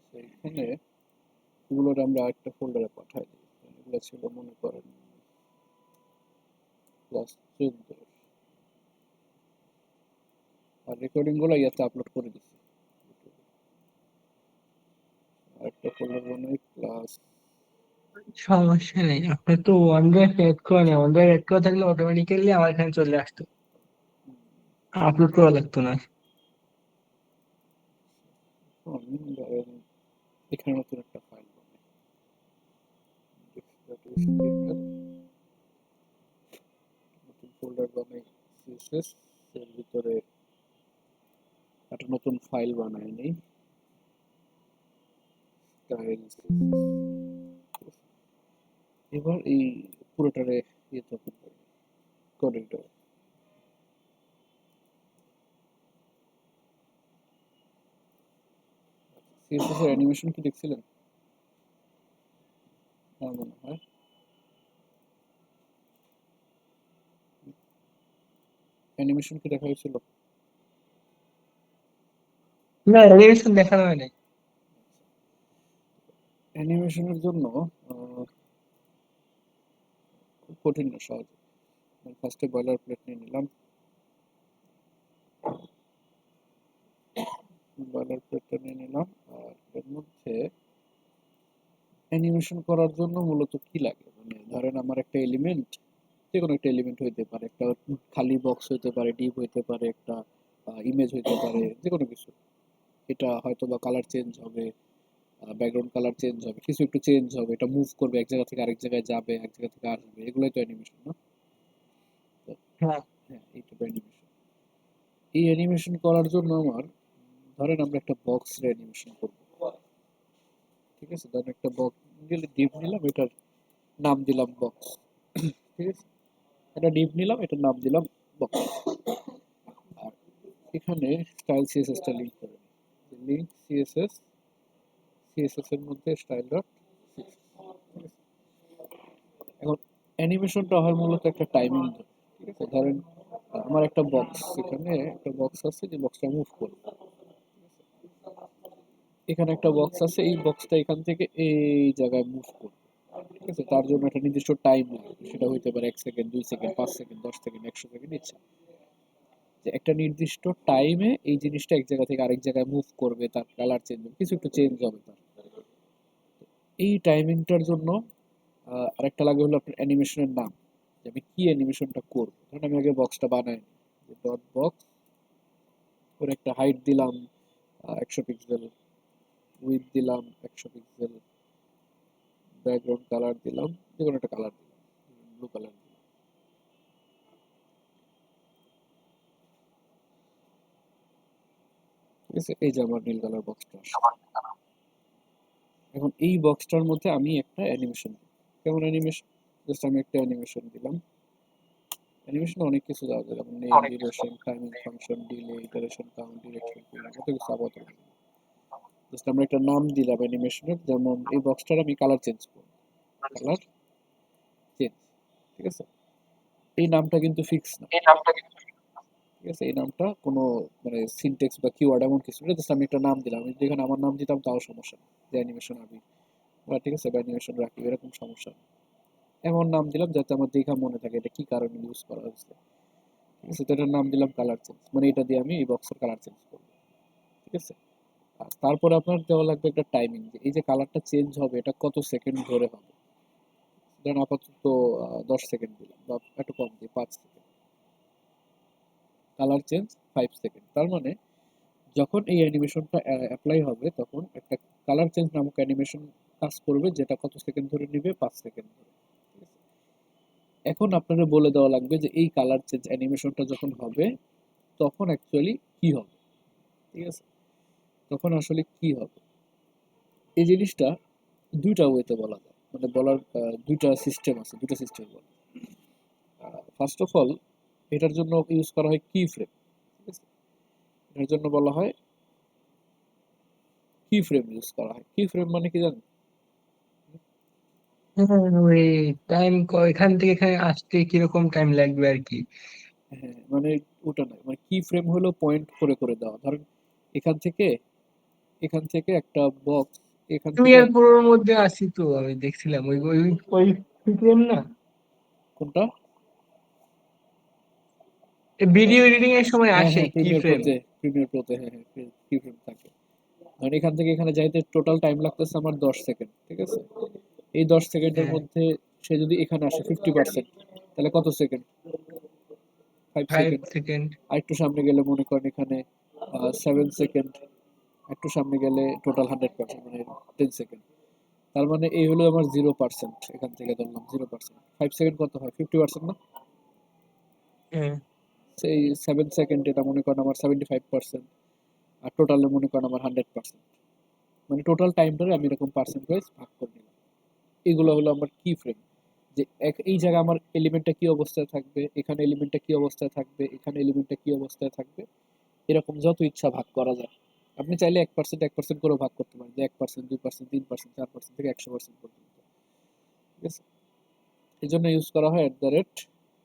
সেইখানে এগুলোর আমরা একটা ফোল্ডারে পাঠাই দিই। এগুলো ছিল মনে করেন ক্লাস 14, আর রেকর্ডিং গুলো ইয়াতে আপলোড করে দিচ্ছি। আর একটা ফোল্ডার বানাই ক্লাস। সমস্যা নেই, আপনি তো OneDrive অ্যাড করে নেন, OneDrive অ্যাড করা থাকলে অটোমেটিক্যালি আমার এখানে চলে আসতো, আপলোড করা লাগতো না। ধরেন এখানে নতুন একটা ফাইল বানাই, index.html, নতুন ফোল্ডার বানাই সিএসএস, এর ভিতরে একটা নতুন ফাইল বানাই নিই স্টাইল। এবার এই পুরোটারে ইয়ে ওপেন করি, কোড এডিটর। সিএসএস এর অ্যানিমেশন কি দেখছিলেন? আমার মনে হয় অ্যানিমেশন কি দেখা হয়েছিল? না, অ্যানিমেশন দেখানো হয় নাই। অ্যানিমেশনের জন্য খুব কঠিন না, সহজ। ফার্স্টে বয়লার প্লেট নিয়ে নিলাম, বয়লার প্লেটটা নিয়ে নিলাম। আর এর মধ্যে অ্যানিমেশন করার জন্য মূলত কি লাগে, মানে ধরেন আমার একটা এলিমেন্ট, যে কোনো একটা এলিমেন্ট হইতে পারে, একটা খালি বক্স হইতে পারে, ডিপ হইতে পারে, একটা ইমেজ হইতে পারে, যে কোনো কিছু। এটা হয়তো বা কালার চেঞ্জ হবে, ব্যাকগ্রাউন্ড কালার চেঞ্জ হবে, কিছু একটু চেঞ্জ হবে, এটা মুভ করবে, এক জায়গা থেকে আরেক জায়গায় যাবে, এক জায়গা থেকে আসবে, এগুলোই তো অ্যানিমেশন না? তো হ্যাঁ। হ্যাঁ, এইটা অ্যানিমেশন। এই অ্যানিমেশন করার জন্য আমার, ধরেন আমরা একটা বক্স অ্যানিমেশন করব, ঠিক আছে? ধরেন একটা বক্স ডিপ নিলাম, এটার নাম দিলাম বক্স, ঠিক আছে? এটা ডিপ নিলাম, এটার নাম দিলাম বক্স। আর এখানে স্টাইল সিএসএসটা লিঙ্ক করে লিঙ্ক সিএসএস, সিএসএস এর মধ্যে স্টাইল ডট। এখন অ্যানিমেশনটা হয় মূলত একটা টাইমিং ধরে, ঠিক আছে? ধরেন আমার একটা বক্স, এখানে একটা বক্স আছে, যে বক্সটা মুভ করবে, এখানে একটা বক্স আছে, এই বক্সটা এখান থেকে এই জায়গায় মুভ করবে, ঠিক আছে? তার জন্য একটা নির্দিষ্ট টাইম লাগবে, সেটা হইতে পারে 1 second, 2 second, 5 second, 10 second, 100 second, ইচ্ছা। যে একটা নির্দিষ্ট টাইমে এই জিনিসটা এক জায়গা থেকে আরেক জায়গায় মুভ করবে, তার কালার চেঞ্জ হবে, কিছু একটু চেঞ্জ হবে তার। এই টাইমিংটার জন্য আরেকটা লাগে হলো আপনার অ্যানিমেশনের নাম, যে আমি কি অ্যানিমেশনটা করবো। ধরুন আমি আগে বক্সটা বানাই, ডট বক্স করে একটা হাইট দিলাম 100 পিক্সেল, উইথ দিলাম 100 পিক্সেল, ব্যাকগ্রাউন্ড কালার দিলাম, যে কোনো একটা কালার দিলাম, ব্লু কালার দিলাম, ঠিক আছে? এই যে আমার নীল কালার বক্সটা আসছে। এখন এই বক্সটার মধ্যে আমি একটা অ্যানিমেশন দিই। কেমন অ্যানিমেশন? জাস্ট আমি একটা অ্যানিমেশন দিলাম। অ্যানিমেশনে অনেক কিছু দেওয়া যায়, যেমন name, duration, timing function, delay, iteration count, direction, কত কিছু আপাতত। জাস্ট আমরা একটা নাম দিলাম অ্যানিমেশনের, যেমন এই বক্সটার আমি কালার চেঞ্জ করব, কালার চেঞ্জ, ঠিক আছে? এই নামটা কিন্তু ফিক্স না, ঠিক আছে? এই নামটা কোনো মানে সিনটেক্স বা কিওয়ার্ড এমন কিছু না, জাস্ট আমি একটা নাম দিলাম। আমি যেখানে আমার নাম দিতাম তাও সমস্যা নেই, যে অ্যানিমেশন আমি বা, ঠিক আছে, বা অ্যানিমেশন রাখি, এরকম সমস্যা নেই। এমন নাম দিলাম যাতে আমার দেখা মনে থাকে এটা কি কারণে ইউজ করা হয়েছে, ঠিক আছে? তো এটার নাম দিলাম কালার চেঞ্জ, মানে এটা দিয়ে আমি এই বক্সের কালার চেঞ্জ করবো, ঠিক আছে? আর তারপরে আপনার দেওয়া লাগবে একটা টাইমিং, যে এই যে কালারটা চেঞ্জ হবে এটা কত সেকেন্ড ধরে হবে। ধরেন আপাতত 10 সেকেন্ড দিলাম, বা একটু কম দিই, 5 সেকেন্ড। কালার চেঞ্জ 5 সেকেন্ড, তার মানে যখন এই অ্যানিমেশনটা অ্যাপ্লাই হবে তখন একটা কালার চেঞ্জ নামক অ্যানিমেশন কাজ করবে, যেটা কত সেকেন্ড ধরে নেবে, 5 সেকেন্ড ধরে, ঠিক আছে? এখন আপনাদের বলে দেওয়া লাগবে যে এই কালার চেঞ্জ অ্যানিমেশনটা যখন হবে তখন অ্যাকচুয়ালি কি হবে, ঠিক আছে? তখন আসলে কি হবে এই জিনিসটা দুইটা ওয়েতে বলা যায়, মানে বলার দুইটা সিস্টেম আছে, দুটো সিস্টেম বলা। ফার্স্ট অফ অল, এটার জন্য ইউজ করা হয় কি ফ্রেম, ঠিক আছে? এটার জন্য বলা হয় কি ফ্রেম ইউজ করা হয়। কি ফ্রেম মানে কি জানেন? হ্যাঁ, ওই টাইম, এখান থেকে এখানে আসতে কিরকম টাইম লাগবে আর কি। হ্যাঁ, মানে ওটা নয়, মানে কি ফ্রেম হলো পয়েন্ট করে করে দেওয়া। ধরেন এখান থেকে একটা বক্স, এখান থেকে প্রিমিয়ার প্রোর মধ্যে আছি তো, আমি দেখছিলাম ওই ওই ওই ফ্রেম না, কোনটা? ভিডিও এডিটিং এর সময় হ্যাঁ আসে হ্যাঁ, কি ফ্রেম। প্রিমিয়ার প্রোতে, হ্যাঁ হ্যাঁ, কি ফ্রেম থাকে। মানে এখান থেকে এখানে যাইতে টোটাল টাইম লাগতেছে আমার 10 সেকেন্ড, ঠিক আছে? এই 10 সেকেন্ডের হ্যাঁ, মধ্যে সে যদি এখানে আসে 50%, তাহলে কত সেকেন্ড? 5 সেকেন্ড। 5 সেকেন্ড। আর একটু সামনে গেলে মনে করেন এখানে 7 সেকেন্ড, একটু সামনে গেলে টোটাল 100%, মানে 10 সেকেন্ড। তার মানে এই হলো আমার 0%, এখান থেকে ধরলাম 0%। 5 সেকেন্ড কত হয়? 50% না? হ্যাঁ, সেই 7 সেকেন্ড, এটা মনে করেন আমার 75%, আর টোটালে মনে করেন আমার 100%। মানে টোটাল টাইমটারে আমি এরকম পার্সেন্ট ওয়াইজ ভাগ করে নিলাম। এগুলো হলো আমার কি ফ্রেম, যে এই জায়গায় আমার এলিমেন্টটা কি অবস্থায় থাকবে, এখানে এলিমেন্টটা কি অবস্থায় থাকবে, এখানে এলিমেন্টটা কি অবস্থায় থাকবে, এরকম যত ইচ্ছা ভাগ করা যায়। আপনি চাইলে 1% 1% করে ভাগ করতে পারেন, যে 1%, 2%, 3%, 4% থেকে 100% পর্যন্ত, ঠিক আছে? এই জন্য ইউজ করা হয়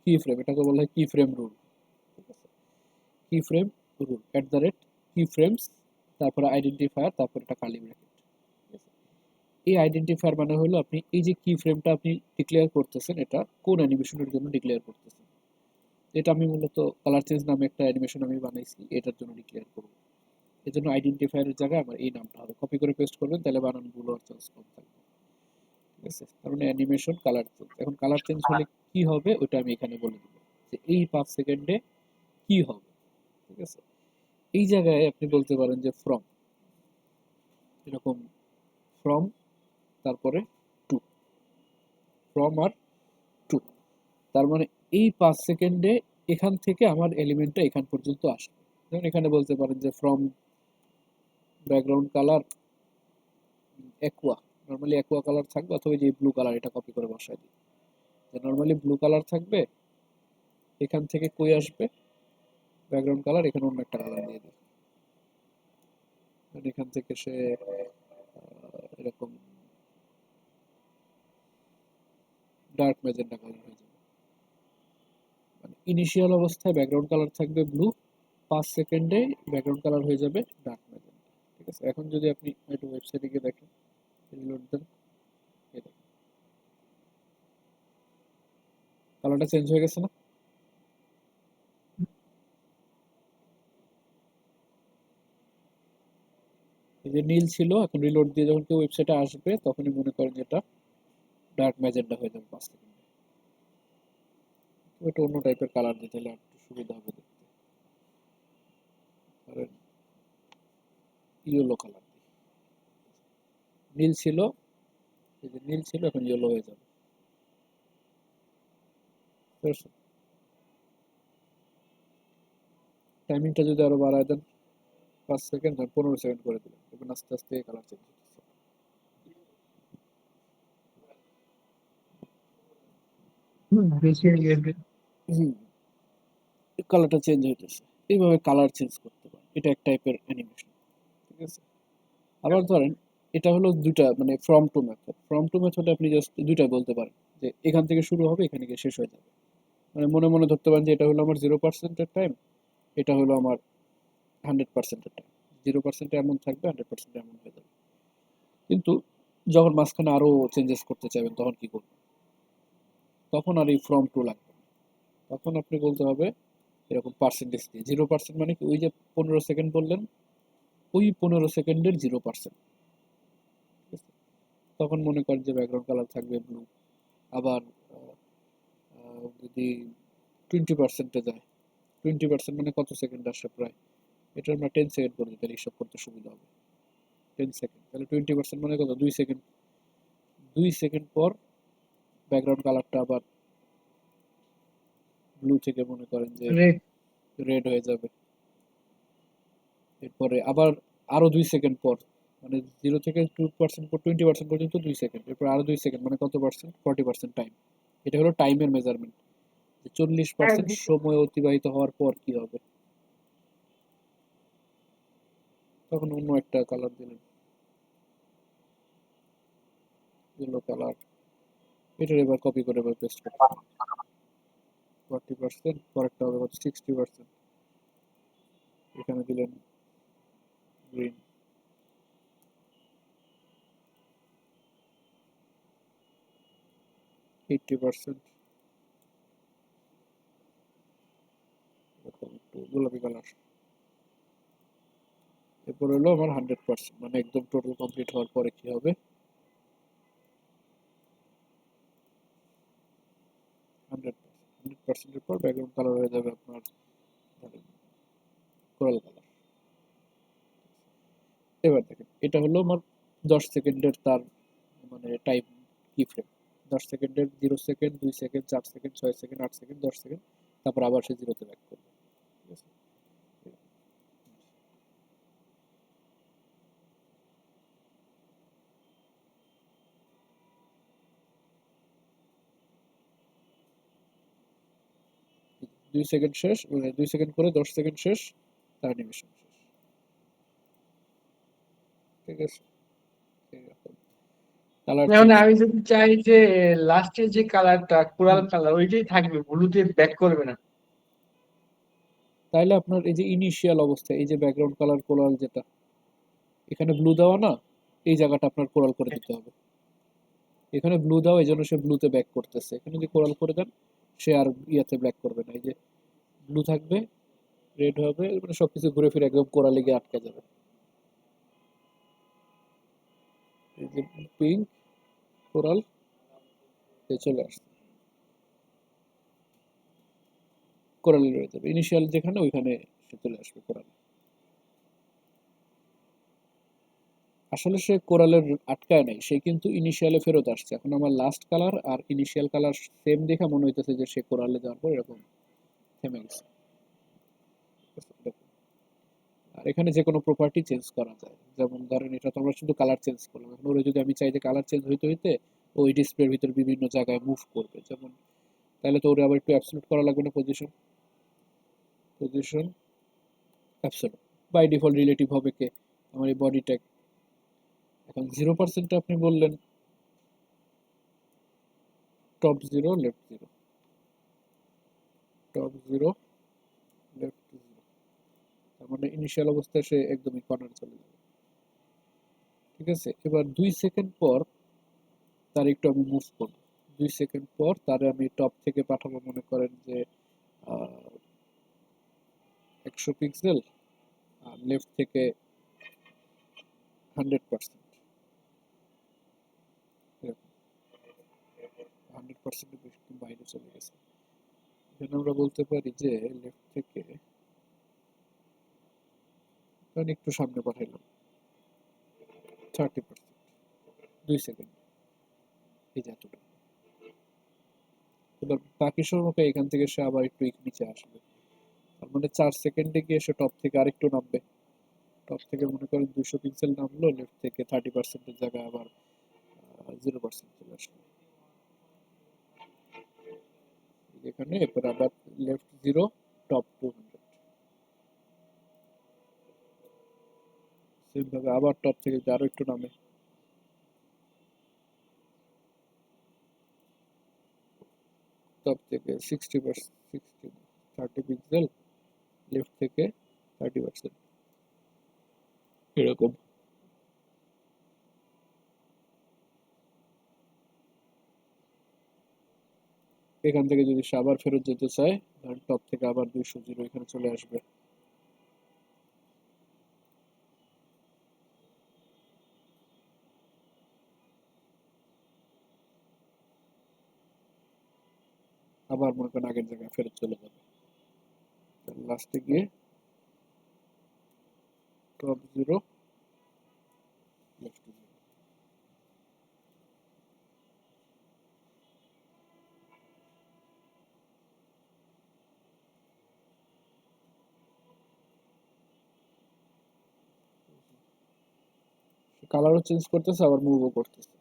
কি ফ্রেম, এটাকে বলা হয় কি ফ্রেম রুল, ঠিক আছে? কি ফ্রেম রুল, কি ফ্রেমস, তারপরে আইডেন্টিফায়ার, তারপর এটা কার্লি ব্র্যাকেট। এই আইডেন্টিফায়ার মানে হলো আপনি এই যে কি ফ্রেমটা আপনি ডিক্লেয়ার করতেছেন, এটা কোন অ্যানিমেশনের জন্য ডিক্লেয়ার করতেছেন। এটা আমি মূলত কালার চেঞ্জ নামে একটা অ্যানিমেশন আমি বানাইছি, এটার জন্য ডিক্লেয়ার করব। এর জন্য আইডেন্টিফায়ারের জায়গায় আমার এই নামটা হবে, কপি করে পেস্ট করবেন, তাহলে বানানগুলো আর চান্স কম থাকবে, ঠিক আছে? তার মানে অ্যানিমেশন কালার চেঞ্জ। এখন কালার চেঞ্জ হলে কি হবে ওটা আমি এখানে বলে দিব, যে এই 5 সেকেন্ডে কি হবে, ঠিক আছে? এই জায়গায় আপনি বলতে পারেন যে ফ্রম, এরকম ফ্রম, তারপরে টু, ফ্রম আর টু। তার মানে এই 5 সেকেন্ডে এখান থেকে আমার এলিমেন্টটা এখান পর্যন্ত আসবে। যেমন এখানে বলতে পারেন যে from background colour Aqua, normally Aqua colour থাকবে, অথবা যে ব্লু কালার, এটা কপি করে বসায় দিই, যে নর্মালি ব্লু কালার থাকবে, এখান থেকে কই আসবে ব্যাকগ্রাউন্ড কালার, এখানে অন্য একটা কালার দিয়ে দিই, মানে এখান থেকে সে এরকম ডার্ক ম্যাজেন্টা কালার হয়ে যাবে। মানে ইনিশিয়াল অবস্থায় ব্যাকগ্রাউন্ড কালার থাকবে ব্লু, 5 সেকেন্ডে ব্যাকগ্রাউন্ড কালার হয়ে যাবে ডার্ক ম্যাজেন্টা, ঠিক আছে? এখন যদি আপনি একটু ওয়েবসাইটে গিয়ে দেখেন, রিলোড দেন, এই দেখেন কালারটা চেঞ্জ হয়ে গেছে না? এই যে নীল ছিল, এখন রিলোড দিয়ে যখন কেউ ওয়েবসাইটে আসবে তখনই মনে করেন যে এটা ডার্ক ম্যাজেন্টা হয়ে যাবে 5 সেকেন্ডে। একটু অন্য টাইপের কালার দিতে হলে একটু সুবিধা হবে দেখতে, ধরেন ইয়েলো কালার দিই। নীল ছিল, এই যে নীল ছিল এখন ইয়েলো হয়ে যাবে, টাইমিংটা যদি আরো বাড়ায় দেন 5 সেকেন্ড, 15 সেকেন্ড করে দিলেন, এখন আস্তে আস্তে কালার চেঞ্জ হচ্ছে। বেশি হয়ে গেছে। হুম, কালারটা চেঞ্জ হইতেছে। এইভাবে কালার চেঞ্জ করতে পারেন, এটা এক টাইপের অ্যানিমেশন, ঠিক আছে? আবার ধরেন এটা হলো দুইটা, মানে from two method. From two মেথডে আপনি জাস্ট দুইটা বলতে পারেন, যে এখান থেকে শুরু হবে, এখানে গিয়ে শেষ হয়ে যাবে। মানে মনে মনে ধরতে পারেন যে এটা হলো আমার 0%-এর টাইম, এটা হলো আমার 100%-এর টাইম। 0% এমন থাকবে, 100% এমন হয়ে যাবে। কিন্তু যখন মাঝখানে আরো চেঞ্জেস করতে চাইবেন তখন কি করবেন? তখন আর এই ফ্রম টু লাগবে না। তখন আপনি বলতে হবে এরকম পার্সেন্টেজ দিয়ে, 0% মানে কি, ওই যে 15 সেকেন্ড বললেন, ওই 15 সেকেন্ডের 0%, ঠিক আছে? তখন মনে করেন যে ব্যাকগ্রাউন্ড কালার থাকবে ব্লু। আবার যদি 20%-এ যায়, 20% মানে কত সেকেন্ড আসে প্রায়, এটা আমরা 10 সেকেন্ড করে দিতে হিসাব করতে সুবিধা হবে। 10 সেকেন্ড, তাহলে 20% মানে কত, 2 সেকেন্ড। 2 সেকেন্ড পর ব্যাকগ্রাউন্ড কালারটা আবার ব্লু থেকে মনে করেন যে রেড। রেড হয়ে যাবে। এরপরে আবার আরো 2 সেকেন্ড পর, মানে 0 থেকে 2% পর 20% পর্যন্ত 2 সেকেন্ড, এরপর আরো 2 সেকেন্ড, মানে কত পার্সেন্ট, 40% টাইম। এটা হলো টাইমের মেজারমেন্ট, 40% সময় অতিবাহিত হওয়ার পর কি হবে, তখন অন্য একটা কালার দিলেন, ইয়েলো কালার, এটার এবার কপি করে এবার পেস্ট করতে হবে। 40%, পরেরটা হবে 60%, এখানে দিলেন গ্রিন, এইটটি পার্সেন্ট, একটু গোলাপি কালার। এরপর হলো আমার 100%, মানে একদম টোটাল কমপ্লিট হওয়ার পরে কি হবে, 100%, পর ব্যাকগ্রাউন্ড কালার হয়ে যাবে আপনার কোরাল কালার। এবার দেখেন এটা হলো আমার 10 সেকেন্ডের তার মানে টাইম কি ফ্রেম। 10 সেকেন্ডের 0 second, 2 second, 4 second, 6 second, 8 second, 10 second, তারপর আবার সে জিরোতে ব্যাক করবে। ঠিক আছে, 2 সেকেন্ড শেষ, 2 সেকেন্ড করে 10 সেকেন্ড শেষ, তার অ্যানিমেশন শেষ। ঠিক আছে, কালার যেমন চেঞ্জ। আমি যদি চাই যে লাস্টের যে কালারটা কোরাল কালার ওইটাই থাকবে, ব্লুতে ব্যাক করবে না। তাইলে আপনার এই যে ইনিশিয়াল অবস্থা, এই যে ব্যাকগ্রাউন্ড কালার কোরাল যেটা এখানে ব্লু দেওয়া না, এই জায়গাটা আপনার কোরাল করে দিতে হবে। এখানে ব্লু দেওয়া, এই জন্য সে ব্লুতে ব্যাক করতেছে। এখানে যদি কোরাল করে দেন, সে আর ইয়াতে ব্যাক করবে না। এই যে ব্লু থাকবে, রেড হবে, মানে সবকিছু ঘুরে ফিরে একদম কোরালে গিয়ে আটকে যাবে। এই যে পিঙ্ক, কোরাল, চলে আসছে, কোরালে রয়ে যাবে। ইনিশিয়াল যেখানে ওইখানে সে চলে আসবে কোরাল। আসলে সে কোরালের আটকায় নাই, সে কিন্তু ইনিশিয়ালে ফেরত আসছে। এখন আমার লাস্ট কালার আর ইনিশিয়াল কালার সেম দেখা মনে হইতেছে যে সে কোরালে যাওয়ার পর এরকম থেমে গেছে। আর এখানে যে কোনো প্রপার্টি চেঞ্জ করা যায়, যেমন ধরেন এটা তো আমরা শুধু কালার চেঞ্জ করলাম। এখন ওরে যদি আমি চাই যে কালার চেঞ্জ হইতে হইতে ওই ডিসপ্লের ভিতর বিভিন্ন জায়গায় মুভ করবে, যেমন তাহলে তো ওরে আবার একটু অ্যাবসলিউট করা লাগবে না, position, position absolute. By default relative হবে কে, আমার এই বডি ট্যাগ। এখন 0% আপনি বললেন top zero left zero, top zero left zero, তার মানে ইনিশিয়াল অবস্থায় সে একদমই কর্নার চলে যাবে। ঠিক আছে, এবার 2 সেকেন্ড পর তার একটু আমি মুভ করবো। 2 সেকেন্ড পর তারে আমি টপ থেকে পাঠাবো, মনে করেন যে 100 পিক্সেল, আর লেফট থেকে 100%, 100% বেশি বাইরে চলে গেছে। এখানে আমরা বলতে পারি যে লেফট থেকে একটু সামনে পাঠাইলাম 30%, 2 সেকেন্ড, এই যে এতটা। এবার বাকি সময়টা এখান থেকে সে আবার একটু নিচে আসবে, তার মানে 4 সেকেন্ডে গিয়ে সে টপ থেকে আরেকটু নামবে। টপ থেকে মনে করেন 200 পিক্সেল নামলো, লেফট থেকে 30%-এর জায়গায় আবার 0% চলে আসলো এখানে। এরপর আবার লেফট জিরো, টপ 200, সেম ভাবে আবার টপ থেকে যদি আরো একটু নামে, টপ থেকে 60%, 30 পিক্সেল, লেফট থেকে 30%, এরকম। এখান থেকে যদি সে আবার ফেরত যেতে চায়, ধরেন টপ থেকে আবার 200 এখানে চলে আসবে। আবার মনে করেন আগের জায়গায় ফেরত চলে যাবে, লাস্টে গিয়ে টপ জিরো লেফট জিরো। কালারও চেঞ্জ করতেছে, আবার মুভও করতেছে।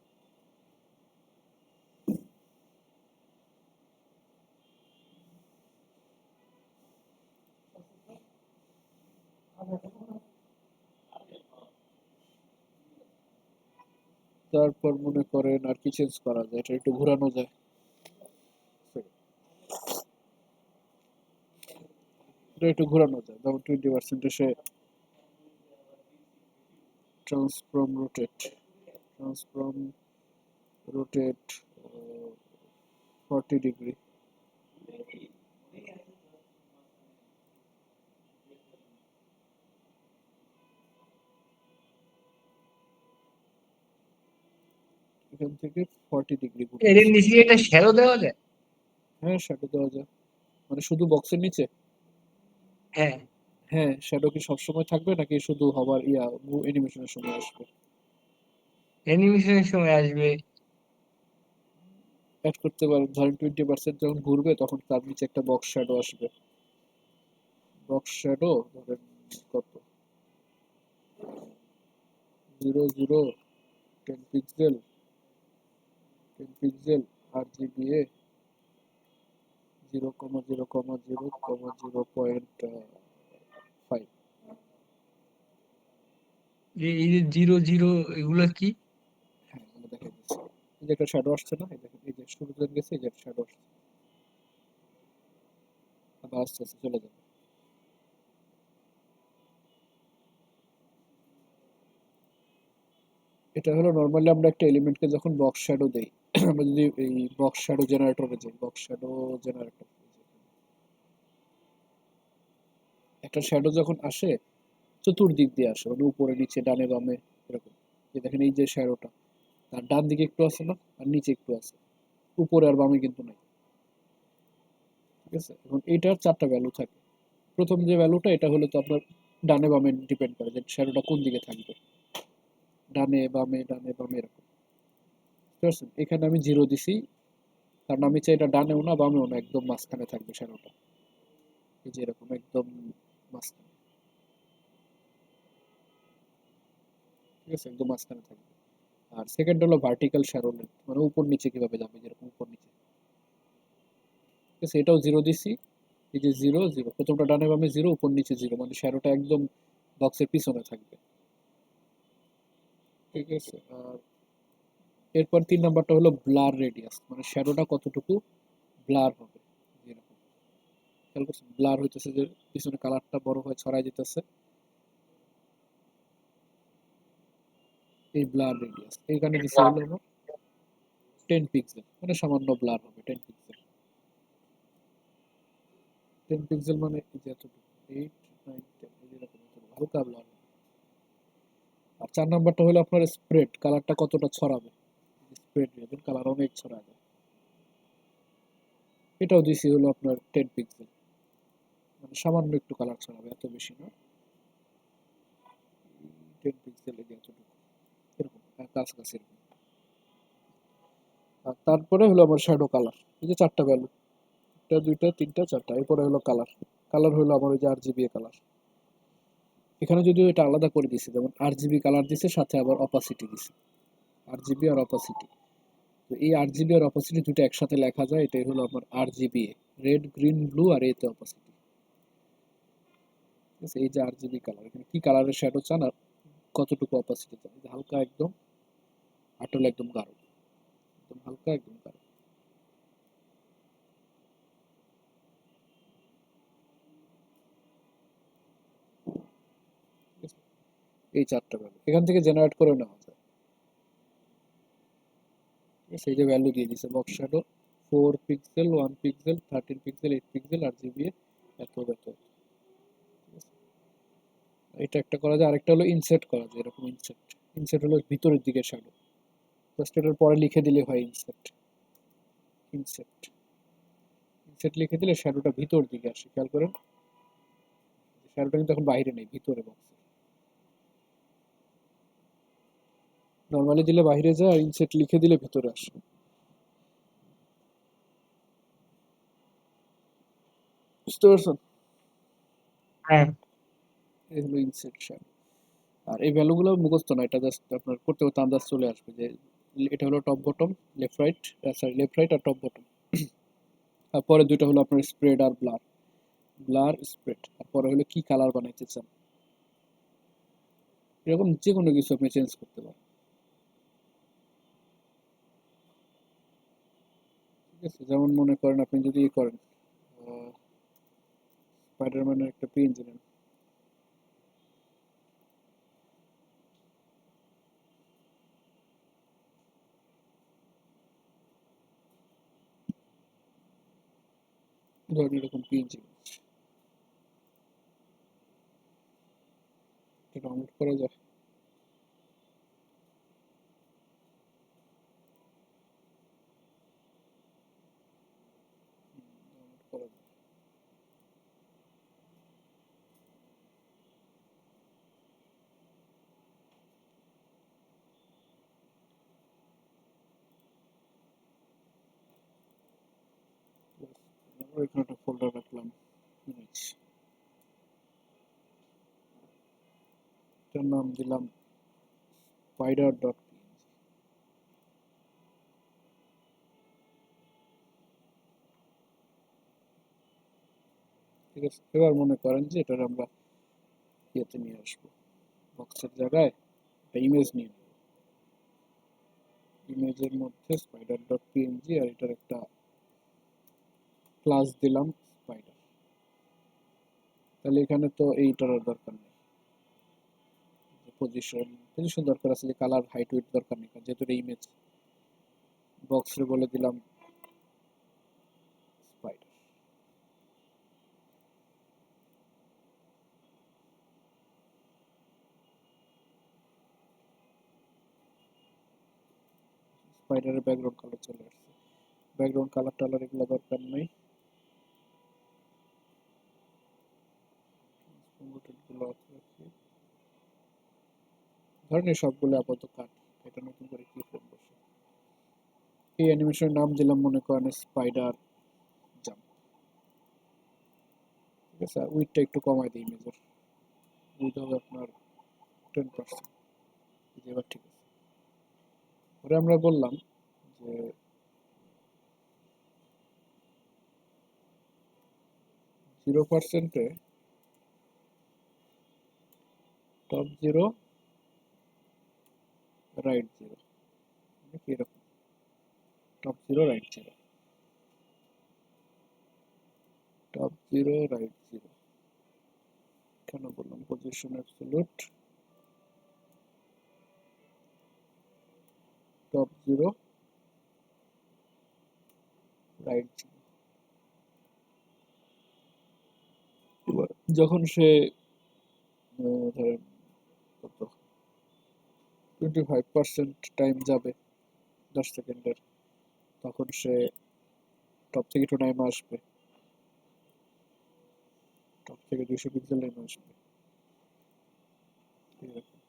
তারপর মনে করেন আর কি চেঞ্জ করা যায়, এটা একটু ঘোরানো যায়। এটা একটু ঘোরানো যায়, যেমন 20% সে ট্রান্সফর্ম রোটেট 40 ডিগ্রি। এখান থেকে 40 ডিগ্রি এর ঘুরতেছে। নিচে একটা শ্যাডো দেওয়া যায়? হ্যাঁ, শ্যাডো দেওয়া যায়। মানে শুধু বক্সের নিচে? হ্যাঁ, হ্যাঁ, শ্যাডো কি সবসময় থাকবে নাকি শুধু হবার অ্যানিমেশনের সময় আসবে? অ্যানিমেশনের সময় আসবে। অ্যাড করতে পারেন, ধরেন 20% যখন ঘুরবে তখন তার নিচে একটা বক্স শ্যাডো আসবে। বক্স শ্যাডো ধরেন কত, 0 0 10 পিক্সেল, 10 পিক্সেল, RGBA 0,0,0,0.5। এই যে 0 0 এগুলো কি? হ্যাঁ, আমি দেখাই দিচ্ছি। এই যে একটা শ্যাডো আসছে না, এই দেখেন, এই যে শুরুতে গেছে, এই যে শ্যাডো আসছে, আবার আস্তে আস্তে চলে যাবে। এটা হলো নর্মালি আমরা একটা এলিমেন্টকে যখন বক্স শ্যাডো দেই, আমরা যদি এই বক্স শ্যাডো জেনারেটরে যাই, বক্স শ্যাডো জেনারেটর, একটা শ্যাডো যখন আসে চতুর্দিক দিয়ে আসে, মানে উপরে নিচে ডানে বামে এরকম। এই দেখেন, এই যে শ্যাডোটা, তার ডান দিকে একটু আছে না, আর নিচে একটু আছে, উপরে আর বামে কিন্তু নাই। ঠিক আছে, এবং এইটার 4টা ভ্যালু থাকে। প্রথম যে ভ্যালুটা, এটা হলো তো আপনার ডানে বামে ডিপেন্ড করে যে শ্যাডোটা কোন দিকে থাকবে, ডানে বামে ডানে বামে এরকম। বুঝতে পারছেন? এখানে আমি 0 দিছি, কারণ আমি চাই এটা ডানেও না বামেও না, একদম মাঝখানে থাকবে শ্যাডোটা। এই যে এরকম একদম মাঝখানে। ঠিক আছে, একদম মাঝখানে থাকবে। আর সেকেন্ড হলো ভার্টিক্যাল শ্যাডো লেন্থ, মানে উপর নিচে কিভাবে যাবে, যেরকম উপর নিচে। ঠিক আছে, এটাও 0 দিছি। এই যে 0 0, প্রথমটা ডানে বামে 0, উপর নিচে 0, মানে শ্যাডোটা একদম বক্সের পিছনে থাকবে। ঠিক আছে, আর এরপর 3 নাম্বারটা হলো ব্লার রেডিয়াস, মানে শ্যাডোটা কতটুকু ব্লার হবে। যেরকম খেয়াল করছেন, ব্লার হইতেছে যে পিছনে কালারটা বড় হয়ে ছড়াই যেতেছে, এই ব্লার রেডিয়াস এইখানে দিছি হলো আমার 10 পিক্সেল, মানে সামান্য ব্লার হবে 10 পিক্সেল। 10 পিক্সেল মানে এই যে এতটুকু, 8 9 10, এই যে এরকম এতটুকু হালকা ব্লার হবে। আর 4 নাম্বারটা হলো আপনার স্প্রেড, কালারটা কতটা ছড়াবে। স্প্রেড রেবেন, কালার অনেক ছড়া যায়। এটাও দিছি হলো আপনার 10 পিক্সেল, মানে সামান্য একটু কালার ছড়াবে, এত বেশি না। 10 পিক্সেল এই যে এতটুকু, এরকম কাছাকাছি এরকম। আর তারপরে হলো আমার শ্যাডো কালার, এই যে 4টা ভ্যালু, একটা দুইটা তিনটা চারটা, এরপরে হলো কালার। কালার হলো আমার ওই যে RGBA কালার। এখানে যদিও এটা আলাদা করে দিছে, যেমন RGB কালার দিছে, সাথে আবার অপাসিটি দিছে, RGB আর অপাসিটি। তো এই RGB আর অপাসিটি দুটো একসাথে লেখা যায়, এটাই হলো আমার RGBA, রেড গ্রিন ব্লু আর এতে অপাসিটি। ঠিক আছে, এই যে RGB কালার, এখানে কি কালারের শ্যাডো চান আর কতটুকু অপাসিটি চান, এই যে হালকা একদম, আটল একদম গাঢ়, একদম হালকা একদম গাঢ়। ঠিক আছে, এই 4টা ভ্যালু এখান থেকে জেনারেট করে নেওয়া যায়। ঠিক আছে, এই যে ভ্যালু দিয়ে দিছে box shadow 4 pixel, 1 pixel, 13 pixel, 8 pixel, RGBA এত এত। ঠিক আছে, এটা একটা করা যায়, আরেকটা হলো ইনসেট করা যায়, এরকম ইনসেট। ইনসেট হলো ভিতরের দিকে শ্যাডো, জাস্ট এটার পরে লিখে দিলে হয় ইনসেট। ইনসেট ইনসেট লিখে দিলে শ্যাডোটা ভিতর দিকে আসে, খেয়াল করেন, শ্যাডোটা কিন্তু এখন বাইরে নেই, ভিতরে বক্সে। নর্মালি দিলে বাইরে যায়, আর ইনসেট লিখে দিলে ভিতরে আসে। বুঝতে পারছেন? হ্যাঁ, এই হলো ইনসেট শ্যাডো। আর এই ভ্যালুগুলো মুখস্থ না, এটা জাস্ট আপনার করতে করতে আন্দাজ চলে আসবে যে এটা হলো top bottom, left right, sorry left right আর টপ বটম। আর পরে দুইটা হলো আপনার স্প্রেড আর ব্লার, ব্লার স্প্রেড। আর পরে হলো কি কালার বানাইতে চান, এরকম যে কোনো কিছু আপনি চেঞ্জ করতে পারেন। ঠিক আছে, যেমন মনে করেন আপনি যদি করেন স্পাইডারম্যানের একটা পেন দিলেন, ধরেন এরকম পিএনজি ডাউনলোড করা যায়। ডাউনলোড করা যায়। আমরা এখানে একটা ফোল্ডার রাখলাম ইমেজ, এটার নাম দিলাম স্পাইডার ডট পিএনজি। ঠিক আছে, এবার মনে করেন যে এটার আমরা ইয়েতে নিয়ে আসবো, বক্সের জায়গায় একটা ইমেজ নিয়ে নেব। ইমেজের মধ্যে স্পাইডার ডট পিএনজি আর এটার একটা ক্লাস দিলাম স্পাইডার। তাহলে এখানে তো এইটার আর দরকার নেই, পজিশন পজিশন দরকার আছে, যে কালার হাইট উইডথ দরকার নেই, কারণ যেহেতু ইমেজ। বক্সে বলে দিলাম স্পাইডার। স্পাইডারের ব্যাকগ্রাউন্ড কালার চলে আসছে। ব্যাকগ্রাউন্ড কালার টালার এগুলো দরকার নেই। ধরেন এই সবগুলো আপাতত কাটি, এটা নতুন করে কি ফ্রেম বসে। এই অ্যানিমেশনের নাম দিলাম মনে করেন স্পাইডার জাম্প। ঠিক আছে, উইডটা একটু কমাই দিই ইমেজের, উইড হবে আপনার 10%। এবার ঠিক আছে। পরে আমরা বললাম যে 0%-এ টপ 0 রাইট 0, কি এরকম টপ 0 রাইট 0, টপ 0 রাইট 0। কেন বললাম পজিশন অ্যাবসলিউট টপ 0 রাইট 0। এবার যখন সে ধরেন কত 25% টাইম যাবে 10 সেকেন্ডের, তখন সে টপ থেকে একটু নেমে আসবে, টপ থেকে 200 পিক্সেল নেমে আসবে, এরকম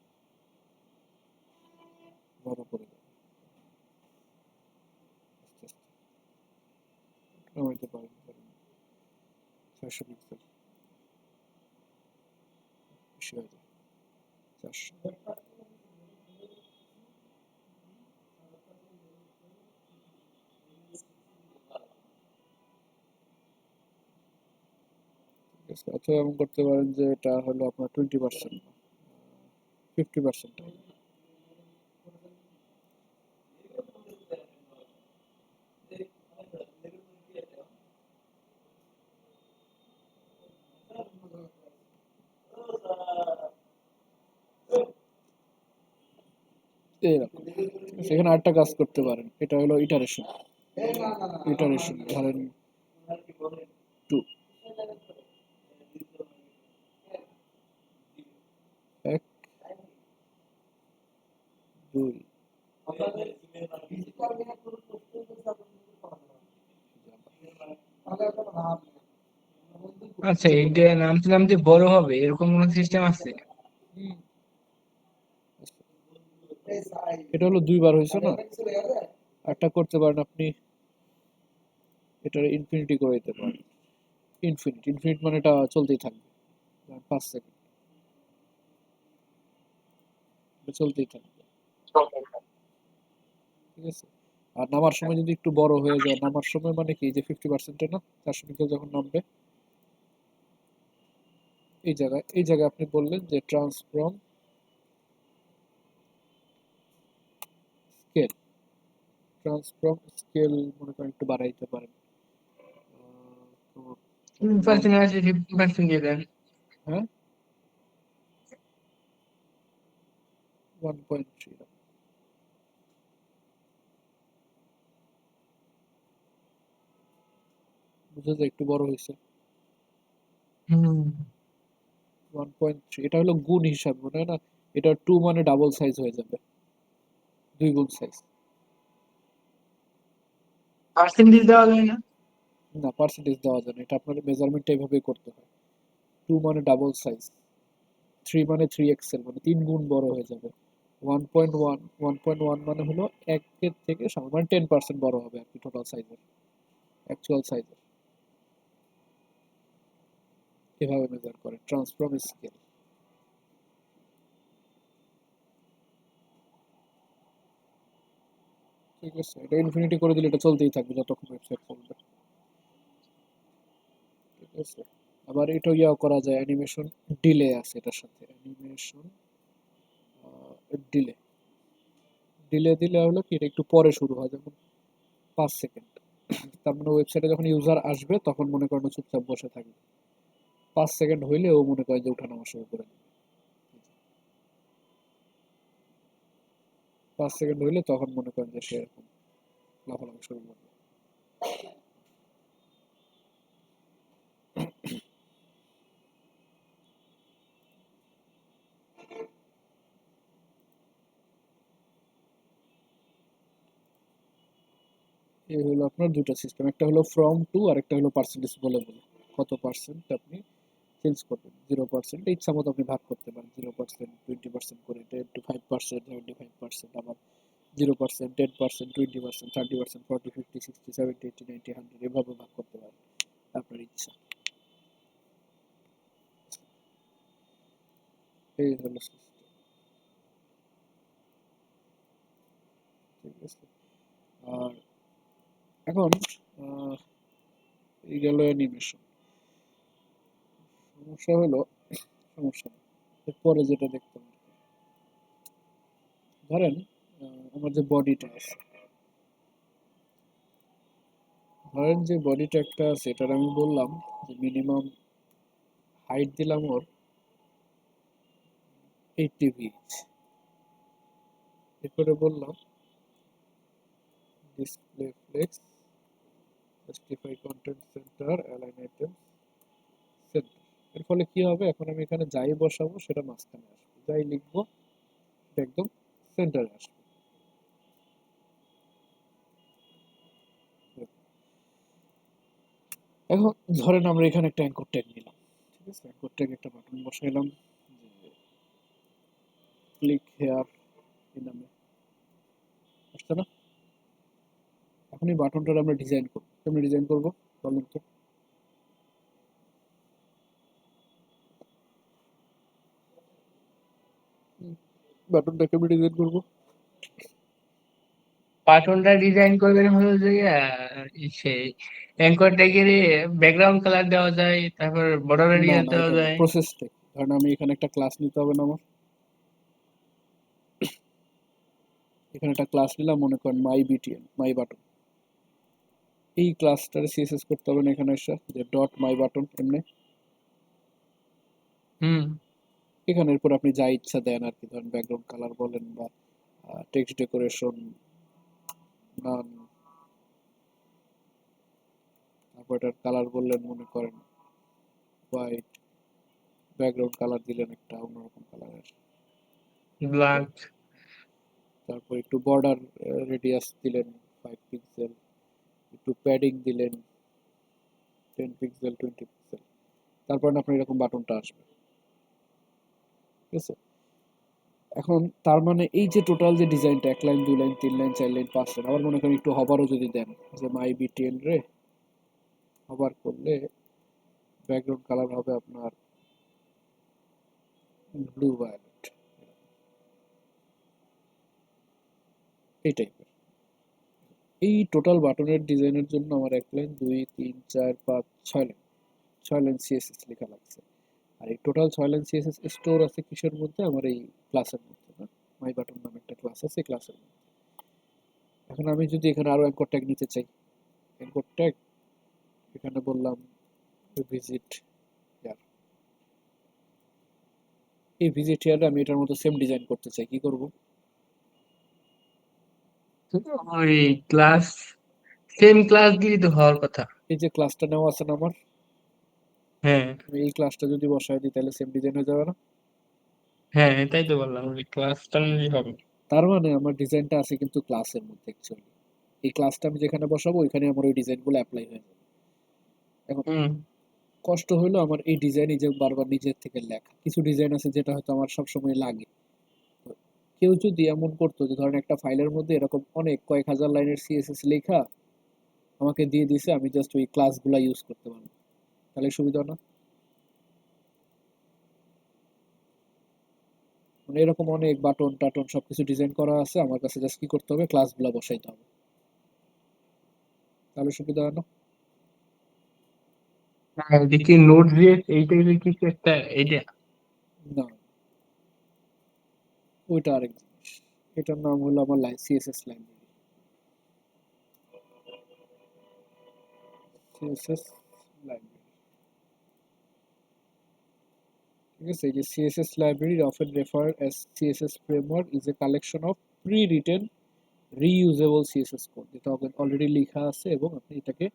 বড় করে দেবে আস্তে আস্তে। নামাইতে পারেন ধরেন 600 পিক্সেল, বেশি হয়ে যায় 400। ঠিক আছে, অথবা এমন করতে পারেন যে এটা হলো আপনার 20%, 50% টাইম। এরকম। ঠিক আছে, এখানে আরেকটা কাজ করতে পারেন, এটা হলো ইটারেশন। ইটারেশন ধরেন 2, 1, 2। আচ্ছা, এইটা নামতে নামতে বড় হবে এরকম কোন সিস্টেম আছে? এটা হলো 2 বার হয়েছে না, একটা করতে পারেন আপনি, এটা ইনফিনিটি করে দিতে পারেন। ইনফিনিট ইনফিনিট মানে এটা চলতেই থাকবে 5 সেকেন্ড, এটা চলতেই থাকবে। ঠিক আছে, আর নামার সময় যদি একটু বড় হয়ে যায়, নামার সময় মানে কি, যে 50%-এ না 400 পিক্সেল যখন নামবে, এই জায়গায় আপনি বললেন যে ট্রান্সফর্ম স্কেল। ট্রান্সফর্ম স্কেল মনে করেন একটু বাড়াইতে পারেন। তো 10% আছে, 50% দিয়ে দেন। হ্যাঁ 1.3, বুঝে যায় একটু বড় হয়েছে। হুম 1.3 এটা হলো গুণ হিসাব মনে হয় না, এটা 2 মানে ডাবল সাইজ হয়ে যাবে, 2 গুণ সাইজ। পার্সেন্টেজ দেওয়া যায় না? না, পার্সেন্টেজ দেওয়া যায় না, এটা আপনার মেজারমেন্টটা এভাবেই করতে হয়। 2 মানে ডাবল সাইজ, 3 মানে 3 এক্সেল, মানে 3 গুণ বড় হয়ে যাবে। 1.1, 1.1 মানে হলো একের থেকে মানে 10% বড় হবে আর কি, টোটাল সাইজের, অ্যাকচুয়াল সাইজের। এভাবে মেজার করে ট্রান্সফর্ম স্কেল। ঠিক আছে, এটা ইনফিনিটি করে দিলে এটা চলতেই থাকবে যতক্ষণ ওয়েবসাইট চলবে। ঠিক আছে, আবার এটা ইয়াও করা যায়, অ্যানিমেশন ডিলে আছে এটার সাথে, অ্যানিমেশন ডিলে। ডিলে দিলে হলো কি, এটা একটু পরে শুরু হয়, যেমন 5 সেকেন্ড। তার মানে ওয়েবসাইটে যখন ইউজার আসবে তখন মনে করেন ও চুপচাপ বসে থাকবে, 5 সেকেন্ড হইলে ও মনে করে যে উঠানামা শুরু করে দিবে। 5 সেকেন্ড হইলে তখন মনে করেন যে সে এরকম লাফালাফি শুরু করবে। এই হলো আপনার দুটো সিস্টেম, একটা হলো ফ্রম টু আর একটা হলো পার্সেন্টেজ বলে বলে, কত পার্সেন্ট আপনি চেঞ্জ করবেন। 0% ইচ্ছা মতো আপনি ভাগ করতে পারেন, 0%, 20% করে, 10 to 5%, 75%, আবার 0%, 10%, 20%, 30%, 40, 50, 60, 70, 80, 90, 100 এভাবে ভাগ করতে পারেন আপনার ইচ্ছা। এই হলো সিস্টেম। ঠিক আছে, আর এখন এই গেল অ্যানিমেশন। সমস্যা হলো, সমস্যা না, এরপরে যেটা দেখতে হবে, ধরেন আমার যে বডিটা আছে, ধরেন যে বডিটা একটা আছে, এটার আমি বললাম যে মিনিমাম হাইট দিলাম ওর 80 ভিএইচ, এরপরে বললাম display flakes, justify content centre, align item centre. এর ফলে কি হবে, এখন আমি এখানে যাই বসাবো সেটা মাঝখানে আসবে, যাই লিখবো সেটা একদম সেন্টারে আসবে। এখন ধরেন আমরা এখানে একটা অ্যাঙ্কর ট্যাগ নিলাম, ঠিক আছে, অ্যাঙ্কর ট্যাগ একটা বাটন বসাইলাম যে ক্লিক হেয়ার এই নামে, আসছে না? এখন এই বাটনটার আমরা ডিজাইন করবো, কেমনি ডিজাইন করবো বলেন তো? বাটনটা কেমনি ডিজাইন করবো? বাটনটা ডিজাইন করবেন হলো যে সেই অ্যাঙ্কর ট্যাগের ব্যাকগ্রাউন্ড কালার দেওয়া যায়, তারপর বর্ডার না রেডিয়াস না, দেওয়া এটা না, যায়। প্রসেসটা কি? ধরেন আমি এখানে একটা ক্লাস নিতে হবে না আমার, এখানে একটা ক্লাস নিলাম, মনে করেন মাই বিটিএন, মাই বাটন। এই ক্লাসটার সিএসএস করতে হবে না এখানে এসে, যে ডট মাই বাটন এমনি। হুম এখানের পর আপনি যা ইচ্ছা দেন আর কি, ধরেন ব্যাকগ্রাউন্ড কালার বলেন বা টেক্সট ডেকোরেশন, নান, তারপর এটার কালার বললেন মনে করেন হোয়াইট, ব্যাকগ্রাউন্ড কালার দিলেন একটা অন্যরকম কালারের, ব্ল্যাক। তারপর একটু বর্ডার রেডিয়াস দিলেন 5 পিক্সেল, একটু প্যাডিং দিলেন 10 পিক্সেল, 20 পিক্সেল, তারপর আপনার এরকম বাটনটা আসবে। ঠিক আছে, এখন তার মানে এই যে টোটাল যে ডিজাইনটা, 1 line 2 line 3 line 4 line 5 line, আবার মনে করেন একটু হবারও যদি দেন, যে মাই বিটিএন রে হবার করলে ব্যাকগ্রাউন্ড কালার হবে আপনার ব্লু ভায়োলেট, এই টাইপের। এই টোটাল বাটনের ডিজাইনের জন্য আমার 1 লাইন 2 3 4 5 6 লাইন, 6 লাইন সিএসএস লেখা লাগছে। আর এই টোটাল 6 লাইন সিএসএস স্টোর আছে কিসের মধ্যে, আমার এই ক্লাসের মধ্যে, না মাই বাটন নামে একটা ক্লাস আছে, ক্লাসের মধ্যে। এখন আমি যদি এখানে আরো অ্যাঙ্কর ট্যাগ নিতে চাই, অ্যাঙ্কর ট্যাগ এখানে বললাম ভিজিট ইয়ার, এই ভিজিট ইয়ারে আমি এটার মতো সেম ডিজাইন করতে চাই, কি করব? ওই ক্লাস, সেম ক্লাস দিয়েই তো হওয়ার কথা। এই যে ক্লাসটা নেওয়া আছে না আমার, হ্যাঁ আমি এই ক্লাসটা যদি বসায় দিই তাহলে সেম ডিজাইন হয়ে যাবে না? হ্যাঁ, এটাই তো বললাম, ক্লাসটা নিলেই হবে। তার মানে আমার ডিজাইনটা আছে কিন্তু ক্লাসের মধ্যে অ্যাকচুয়ালি। এই ক্লাসটা আমি যেখানে বসাবো ওইখানে আমার ওই ডিজাইনগুলো অ্যাপ্লাই হয়ে যাবে। এখন হুম। কষ্ট হলো আমার এই ডিজাইন, এই যে বারবার নিজের থেকে লেখা কিছু ডিজাইন আছে যেটা হয়তো আমার সবসময় লাগে। তো কেউ যদি এমন করতো যে ধরেন একটা ফাইলের মধ্যে এরকম অনেক কয়েক হাজার লাইনের সিএসএস লেখা আমাকে দিয়ে দিছে, আমি জাস্ট ওই ক্লাসগুলা ইউজ করতে পারবো, তাহলে সুবিধা না? মানে এরকম অনেক বাটন টাটন সবকিছু ডিজাইন করা আছে, আমার কাছে জাস্ট কি করতে হবে, ক্লাসগুলা বসাইতে হবে, তাহলে সুবিধা হয় না? হ্যাঁ, দেখি নোট দিয়ে এই টাইপের কিছু একটা, এইটা। না, ওইটা আরেক জিনিস। এটার নাম হলো আমার সিএসএস লাইব্রেরি। সিএসএস লাইব্রেরি, ঠিক আছে? এই যে CSS library often referred as CSS framework is a collection of pre-written reusable CSS code, যেটা অলরেডি লেখা আছে এবং আপনি এটাকে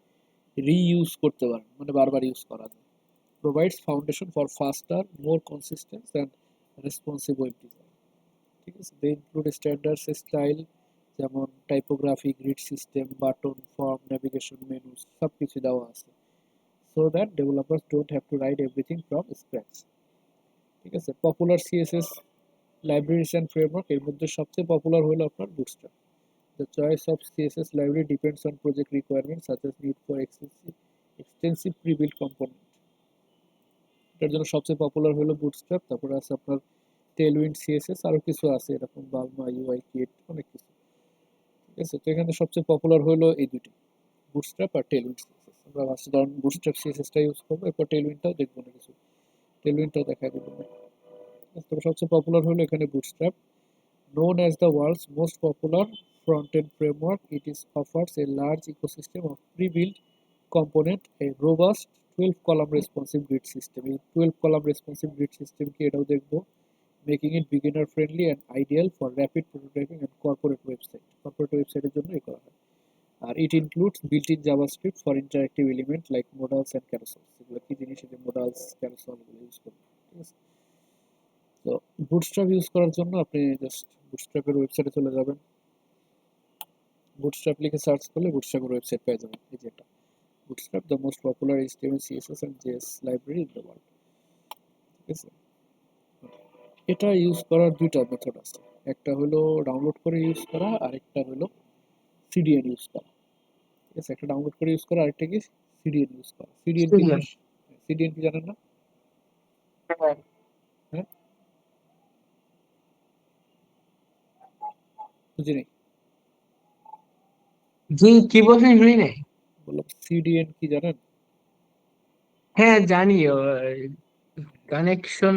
রিইউজ করতে পারেন, মানে বারবার ইউজ করা যায়। provides foundation for faster, more consistent and responsive web design, ঠিক আছে? they include standards style যেমন typography, grid system, button, form, navigation menu সবকিছু দেওয়া আছে, so that developers don't have to write everything from scratch, ঠিক আছে? Popular CSS libraries and framework, এর মধ্যে সবচেয়ে পপুলার হলো আপনার bootstrap. The choice of CSS library depends on project requirements such as need for extensive pre-built component। এটার জন্য সবচেয়ে পপুলার হলো বুটস্ট্র্যাপ, তারপরে আছে আপনার টেলউইন্ড সিএসএস, আরো কিছু আছে এরকম বালমা, ইউআই কিট, অনেক কিছু, ঠিক আছে? তো এখানে সবচেয়ে পপুলার হলো এই দুটি, বুটস্ট্র্যাপ আর টেলউইন্ড সিএসএস। আমরা ফার্স্টে ধরুন বুটস্ট্র্যাপ সিএসএসটা ইউজ করবো, এরপর টেলউইন্ডটাও দেখবো না কিছু, টেলউইন্ডটাও দেখা দেবো না। তবে সবচেয়ে পপুলার হলো এখানে bootstrap. Known as the world's most popular front-end framework, it is offers a large ecosystem of pre-built component, a robust 12-column responsive grid system। এই 12-column responsive grid system কি এটাও দেখবো, making it beginner friendly and ideal for rapid prototyping and corporate website। corporate ওয়েবসাইটের জন্য এই করা হয়। আর it includes built-in JavaScript for interactive elements like modals and carousels। এগুলো কি জিনিস, এই যে modals, carousel এগুলো ইউজ করবো, ঠিক আছে? তো বুটস্ট্র্যাপ ইউজ করার জন্য আপনি জাস্ট বুটস্ট্র্যাপের ওয়েবসাইটে চলে যাবেন, বুটস্ট্র্যাপ লিখে সার্চ করলে বুটস্ট্র্যাপের ওয়েবসাইট পেয়ে যাবেন, এই যে এটা Bootstrap, the most popular HTML CSS and JS library in the world, ঠিক আছে? এটা ইউজ করার দুইটা মেথড আছে, একটা হলো ডাউনলোড করে ইউজ করা, আরেকটা হলো সিডিএন ইউজ করা, ঠিক আছে? একটা ডাউনলোড করে ইউজ করা, আরেকটা কি সিডিএন ইউজ করা। সিডিএন কি সিরিয়াল। জিনিস? সিডিএন কি জানেন না? হ্যাঁ। হ্যাঁ, বুঝি নাই। জি, কি বলছেন শুনি নাই। বললাম সিডিএন কি জানেন? হ্যাঁ জানি, কানেকশন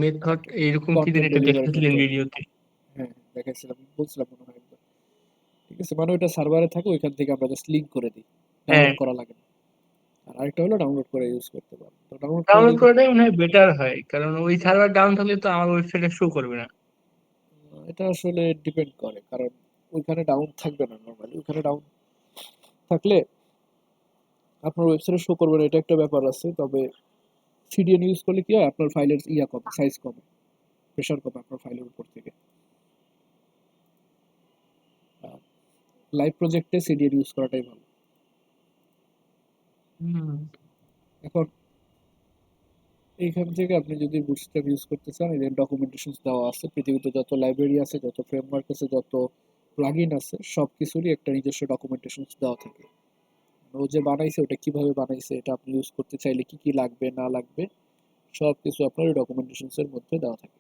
মেথড এরকম কি যেন কন্টেন্ট একটা ডেলিভারি দেখেছিলেন মেথড, ভিডিওতে। হ্যাঁ দেখাইছিলাম, বলছিলাম মনে হয় একবার, ঠিক আছে? মানে ওইটা সার্ভারে থাকে, ওইখান থেকে আমরা জাস্ট লিঙ্ক করে দিই, হ্যাঁ, ডাউনলোড করা লাগে না। আর আরেকটা হলো ডাউনলোড করে ইউজ করতে পারবো, তো ডাউনলোড করে ডাউনলোড যদি করাটাই মনে হয় বেটার হয়, কারণ ওই সার্ভার ডাউন থাকলে তো আমার ওয়েবসাইটে শো করবে না। এটা আসলে ডিপেন্ড করে, কারণ ওইখানে ডাউন থাকবে না, নর্মালি ওইখানে ডাউন থাকলে আপনার ওয়েবসাইটে শো করবে না, এটা একটা ব্যাপার আছে। তবে সিডিএন ইউজ করলে কি হয়, আপনার ফাইলের ইয়া কমে, সাইজ কমে, প্রেশার কমে আপনার ফাইলের উপর থেকে। লাইভ প্রজেক্টে সিডিএন ইউজ করাটাই ভালো। হুম। এখন এইখান থেকে আপনি যদি বুটস্ট্র্যাপ ইউজ করতে চান, এদের ডকুমেন্টেশন দেওয়া আছে, পৃথিবীতে যত লাইব্রেরি আছে, যত ফ্রেমওয়ার্ক আছে, যত প্লাগইন আছে, সব কিছুরই একটা নিজস্ব ডকুমেন্টেশন দেওয়া থাকে। ও যে বানাইছে ওটা কিভাবে বানাইছে, এটা আপনি ইউজ করতে চাইলে কি কি লাগবে না লাগবে সব কিছু আপনার ওই ডকুমেন্টেশনস এর মধ্যে দেওয়া থাকে,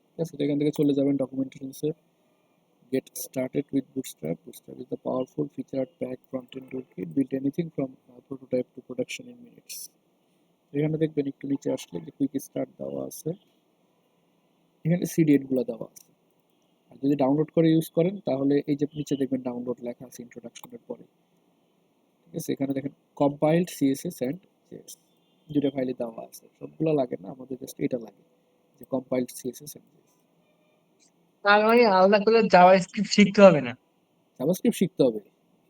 ঠিক আছে? তো এখান থেকে চলে যাবেন ডকুমেন্টেশনস এ, get started with Bootstrap. Bootstrap is the powerful feature pack front end toolkit build anything from prototype to production in minutes. এখানে দেখবেন একটু নিচে আসলে যে কুইক স্টার্ট দেওয়া আছে, এখানে সিডিএন গুলো দেওয়া আছে। আর যদি ডাউনলোড করে ইউজ করেন তাহলে এই যে নিচে দেখবেন ডাউনলোড লেখা আছে ইন্ট্রোডাকশনের পরে, ঠিক আছে? এখানে দেখেন কম্পাইলড সিএসএস এন্ড জেএস, দুটো ফাইলে দেওয়া আছে, সবগুলো লাগে না, আমাদের জাস্ট এটা লাগে যে কম্পাইলড সিএসএস এন্ড জেএস। তার মানে আলাদা করে জাভা স্ক্রিপ্ট শিখতে হবে না। জাভাস্ক্রিপ্ট শিখতে হবে,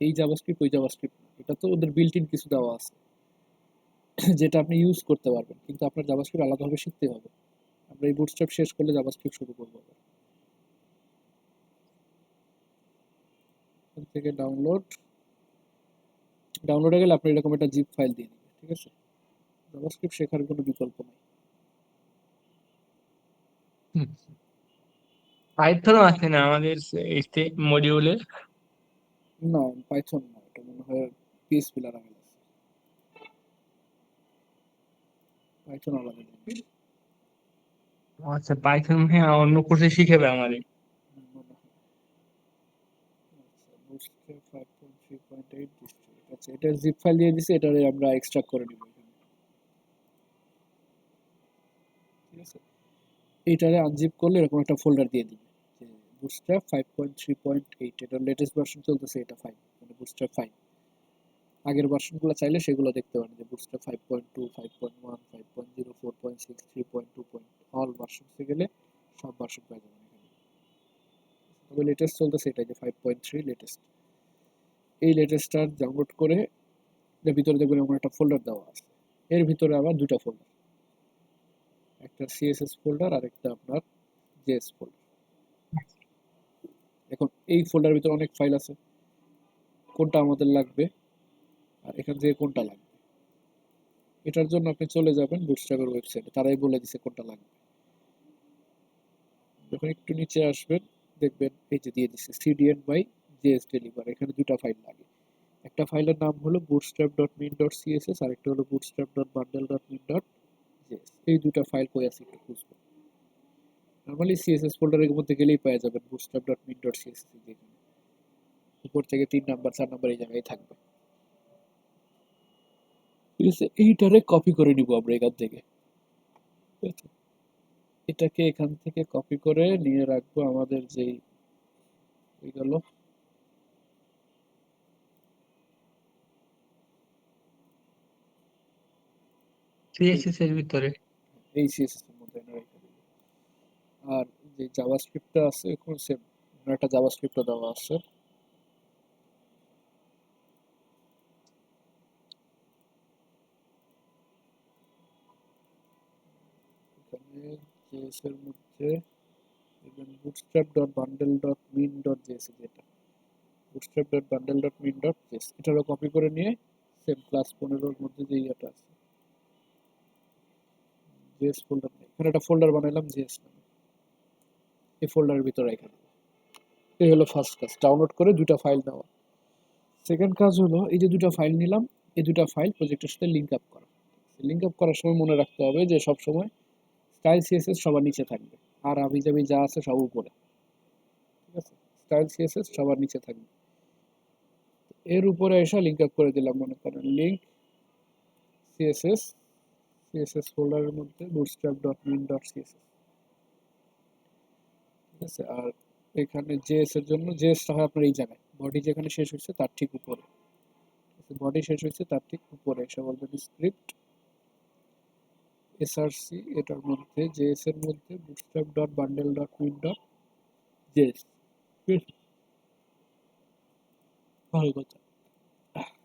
এই জাভাস্ক্রিপ্ট ওই জাভাস্ক্রিপ্ট না, এটা তো ওদের বিল্ট ইন কিছু দেওয়া আছে যেটা আপনি ইউজ করতে পারবেন, কিন্তু আপনার জাভাস্ক্রিপ্ট আলাদাভাবে শিখতে হবে। আমরা এই বুটস্ট্র্যাপ শেষ করলে জাভাস্ক্রিপ্ট শুরু করবো আবার। এখান থেকে ডাউনলোডে গেলে আপনি এরকম একটা জিপ ফাইল দিয়ে দিবেন, ঠিক আছে? জাভাস্ক্রিপ্ট শেখার কোনো বিকল্প নেই। পাইথনও আছে না আমাদের মডিউলে? না, পাইথন না, এটা মনে হয় পিএইচপি লারাভেল আছে, পাইথন আলাদা জিনিস আচ্ছা, পাইথন হ্যাঁ অন্য কোর্সে শিখাবে আমাদের। মনে হয়। আচ্ছা, বুটস্ট্র্যাপ 5.3.8 ডিস্ট্রিক্ট, আচ্ছা এটা জিপ ফাইল দিয়ে দিছে, এটারে আমরা এক্সট্রাক্ট করে নিব এখানে, ঠিক আছে? এইটারে আনজিপ করলে এরকম একটা ফোল্ডার দিয়ে দিবে যে বুটস্ট্র্যাপ 5.3.8, এটার লেটেস্ট ভার্সন চলতেছে, এটা 5, মানে বুটস্ট্র্যাপ 5। আগের ভার্সনগুলো চাইলে সেগুলো দেখতে পারেন, যে বুটস্ট্র্যাপ 5.2, 5.1, 5.0, 4.6, 3.2, অল ভার্সনসে গেলে সব ভার্সন পেয়ে যাবেন এখানে। তবে লেটেস্ট চলতেছে এটা, যে 5.3 লেটেস্ট। এই লেটেস্টটা ডাউনলোড করে এর ভিতরে দেখবেন এমন একটা ফোল্ডার দেওয়া আছে, এর ভিতরে আবার দুটা ফোল্ডার, একটা সিএসএস ফোল্ডার আর একটা আপনার জেএস ফোল্ডার। এখন এই ফোল্ডারের ভিতরে অনেক ফাইল আছে, কোনটা আমাদের লাগবে আর এখান থেকে কোনটা লাগবে, এটার জন্য আপনি চলে যাবেন বুটস্ট্র্যাপের ওয়েবসাইটে, তারাই বলে দিছে কোনটা লাগবে। যখন একটু নিচে আসবেন দেখবেন এই যে দিয়ে দিচ্ছে সিডিএন বাই জেএস ডেলিভার, এখানে দুটা ফাইল লাগে। একটা ফাইলের নাম হলো bootstrap.min.css আর একটা হলো bootstrap.bundle.min.js। এই দুটা ফাইল কই আছে একটু খুঁজবেন, নরমালি সিএসএস ফোল্ডারের মধ্যে গেলেই পেয়ে যাবেন bootstrap.min.css, যেখানে উপর থেকে 3 নাম্বার 4 নাম্বার এই জায়গায় থাকবে, ঠিক আছে? এইটারে কপি করে নিব আমরা এখান থেকে, ঠিক আছে? এটাকে এখান থেকে কপি করে নিয়ে রাখবো আমাদের যেই হয়ে গেল সিএসএস এর ভিতরে। এই সিএসএস এর মধ্যে এনে রেখে দিব। আর যে জাভাস্ক্রিপ্টটা আছে এখন সেম, একটা জাভাস্ক্রিপ্টও দেওয়া আছে, এখানে জেএস এর মধ্যে দেখবেন bootstrap.bundle.min.js, যেটা bootstrap.bundle.min.js, এটারও কপি করে নিয়ে সেম ক্লাস 15 মধ্যে যে ইয়েটা আছে জেএস ফোল্ডার, এখানে একটা ফোল্ডার বানাইলাম জেএস নামে, এই ফোল্ডারের ভিতরে রেখে দেবো। এই হলো ফার্স্ট কাজ, ডাউনলোড করে দুটা ফাইল নেওয়া। সেকেন্ড কাজ হলো এই যে দুটা ফাইল নিলাম, এই দুটা ফাইল প্রজেক্টের সাথে লিঙ্ক আপ করা। লিঙ্ক আপ করার সময় মনে রাখতে হবে যে সব সময় স্টাইল সিএসএস সবার নিচে থাকবে আর আবিজাবি যা আছে সব উপরে, ঠিক আছে? স্টাইল সিএসএস সবার নিচে থাকবে। এর উপরে এসে লিঙ্ক আপ করে দিলাম, মনে করেন লিঙ্ক সিএসএস, সিএসএস ফোল্ডারের মধ্যে bootstrap.min.css, ঠিক আছে? আর এখানে জেএস এর জন্য জেএসটা হয় আপনার এই জায়গায়, বডি যেখানে শেষ হচ্ছে তার ঠিক উপরে, বডি শেষ হচ্ছে তার ঠিক উপরে এসে বলবেন স্ক্রিপ্ট এসআরসি, এটার মধ্যে জেএস এর মধ্যে bootstrap.bundle.min.js, ভালো কথা।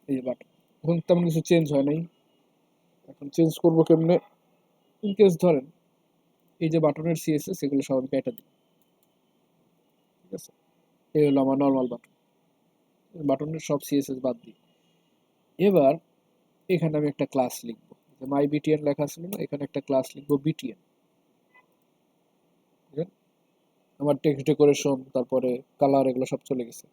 এই যে বাটন, এখন তেমন কিছু চেঞ্জ হয় নাই, এখন চেঞ্জ করবো কেমনে? ইনকেস ধরেন এই যে বাটনের সিএসএস এগুলো সব আমি কেটে দিই, ঠিক আছে? এই হলো আমার নর্মাল বাটন, বাটনের সব সিএসএস বাদ দিই। এবার এখানে আমি একটা ক্লাস লিখবো, যে মাই বিটিএন লেখা ছিল না, এখানে একটা ক্লাস লিখবো বিটিএন। আমার টেক্সট ডেকোরেশন তারপরে কালার এগুলো সব চলে গেছে।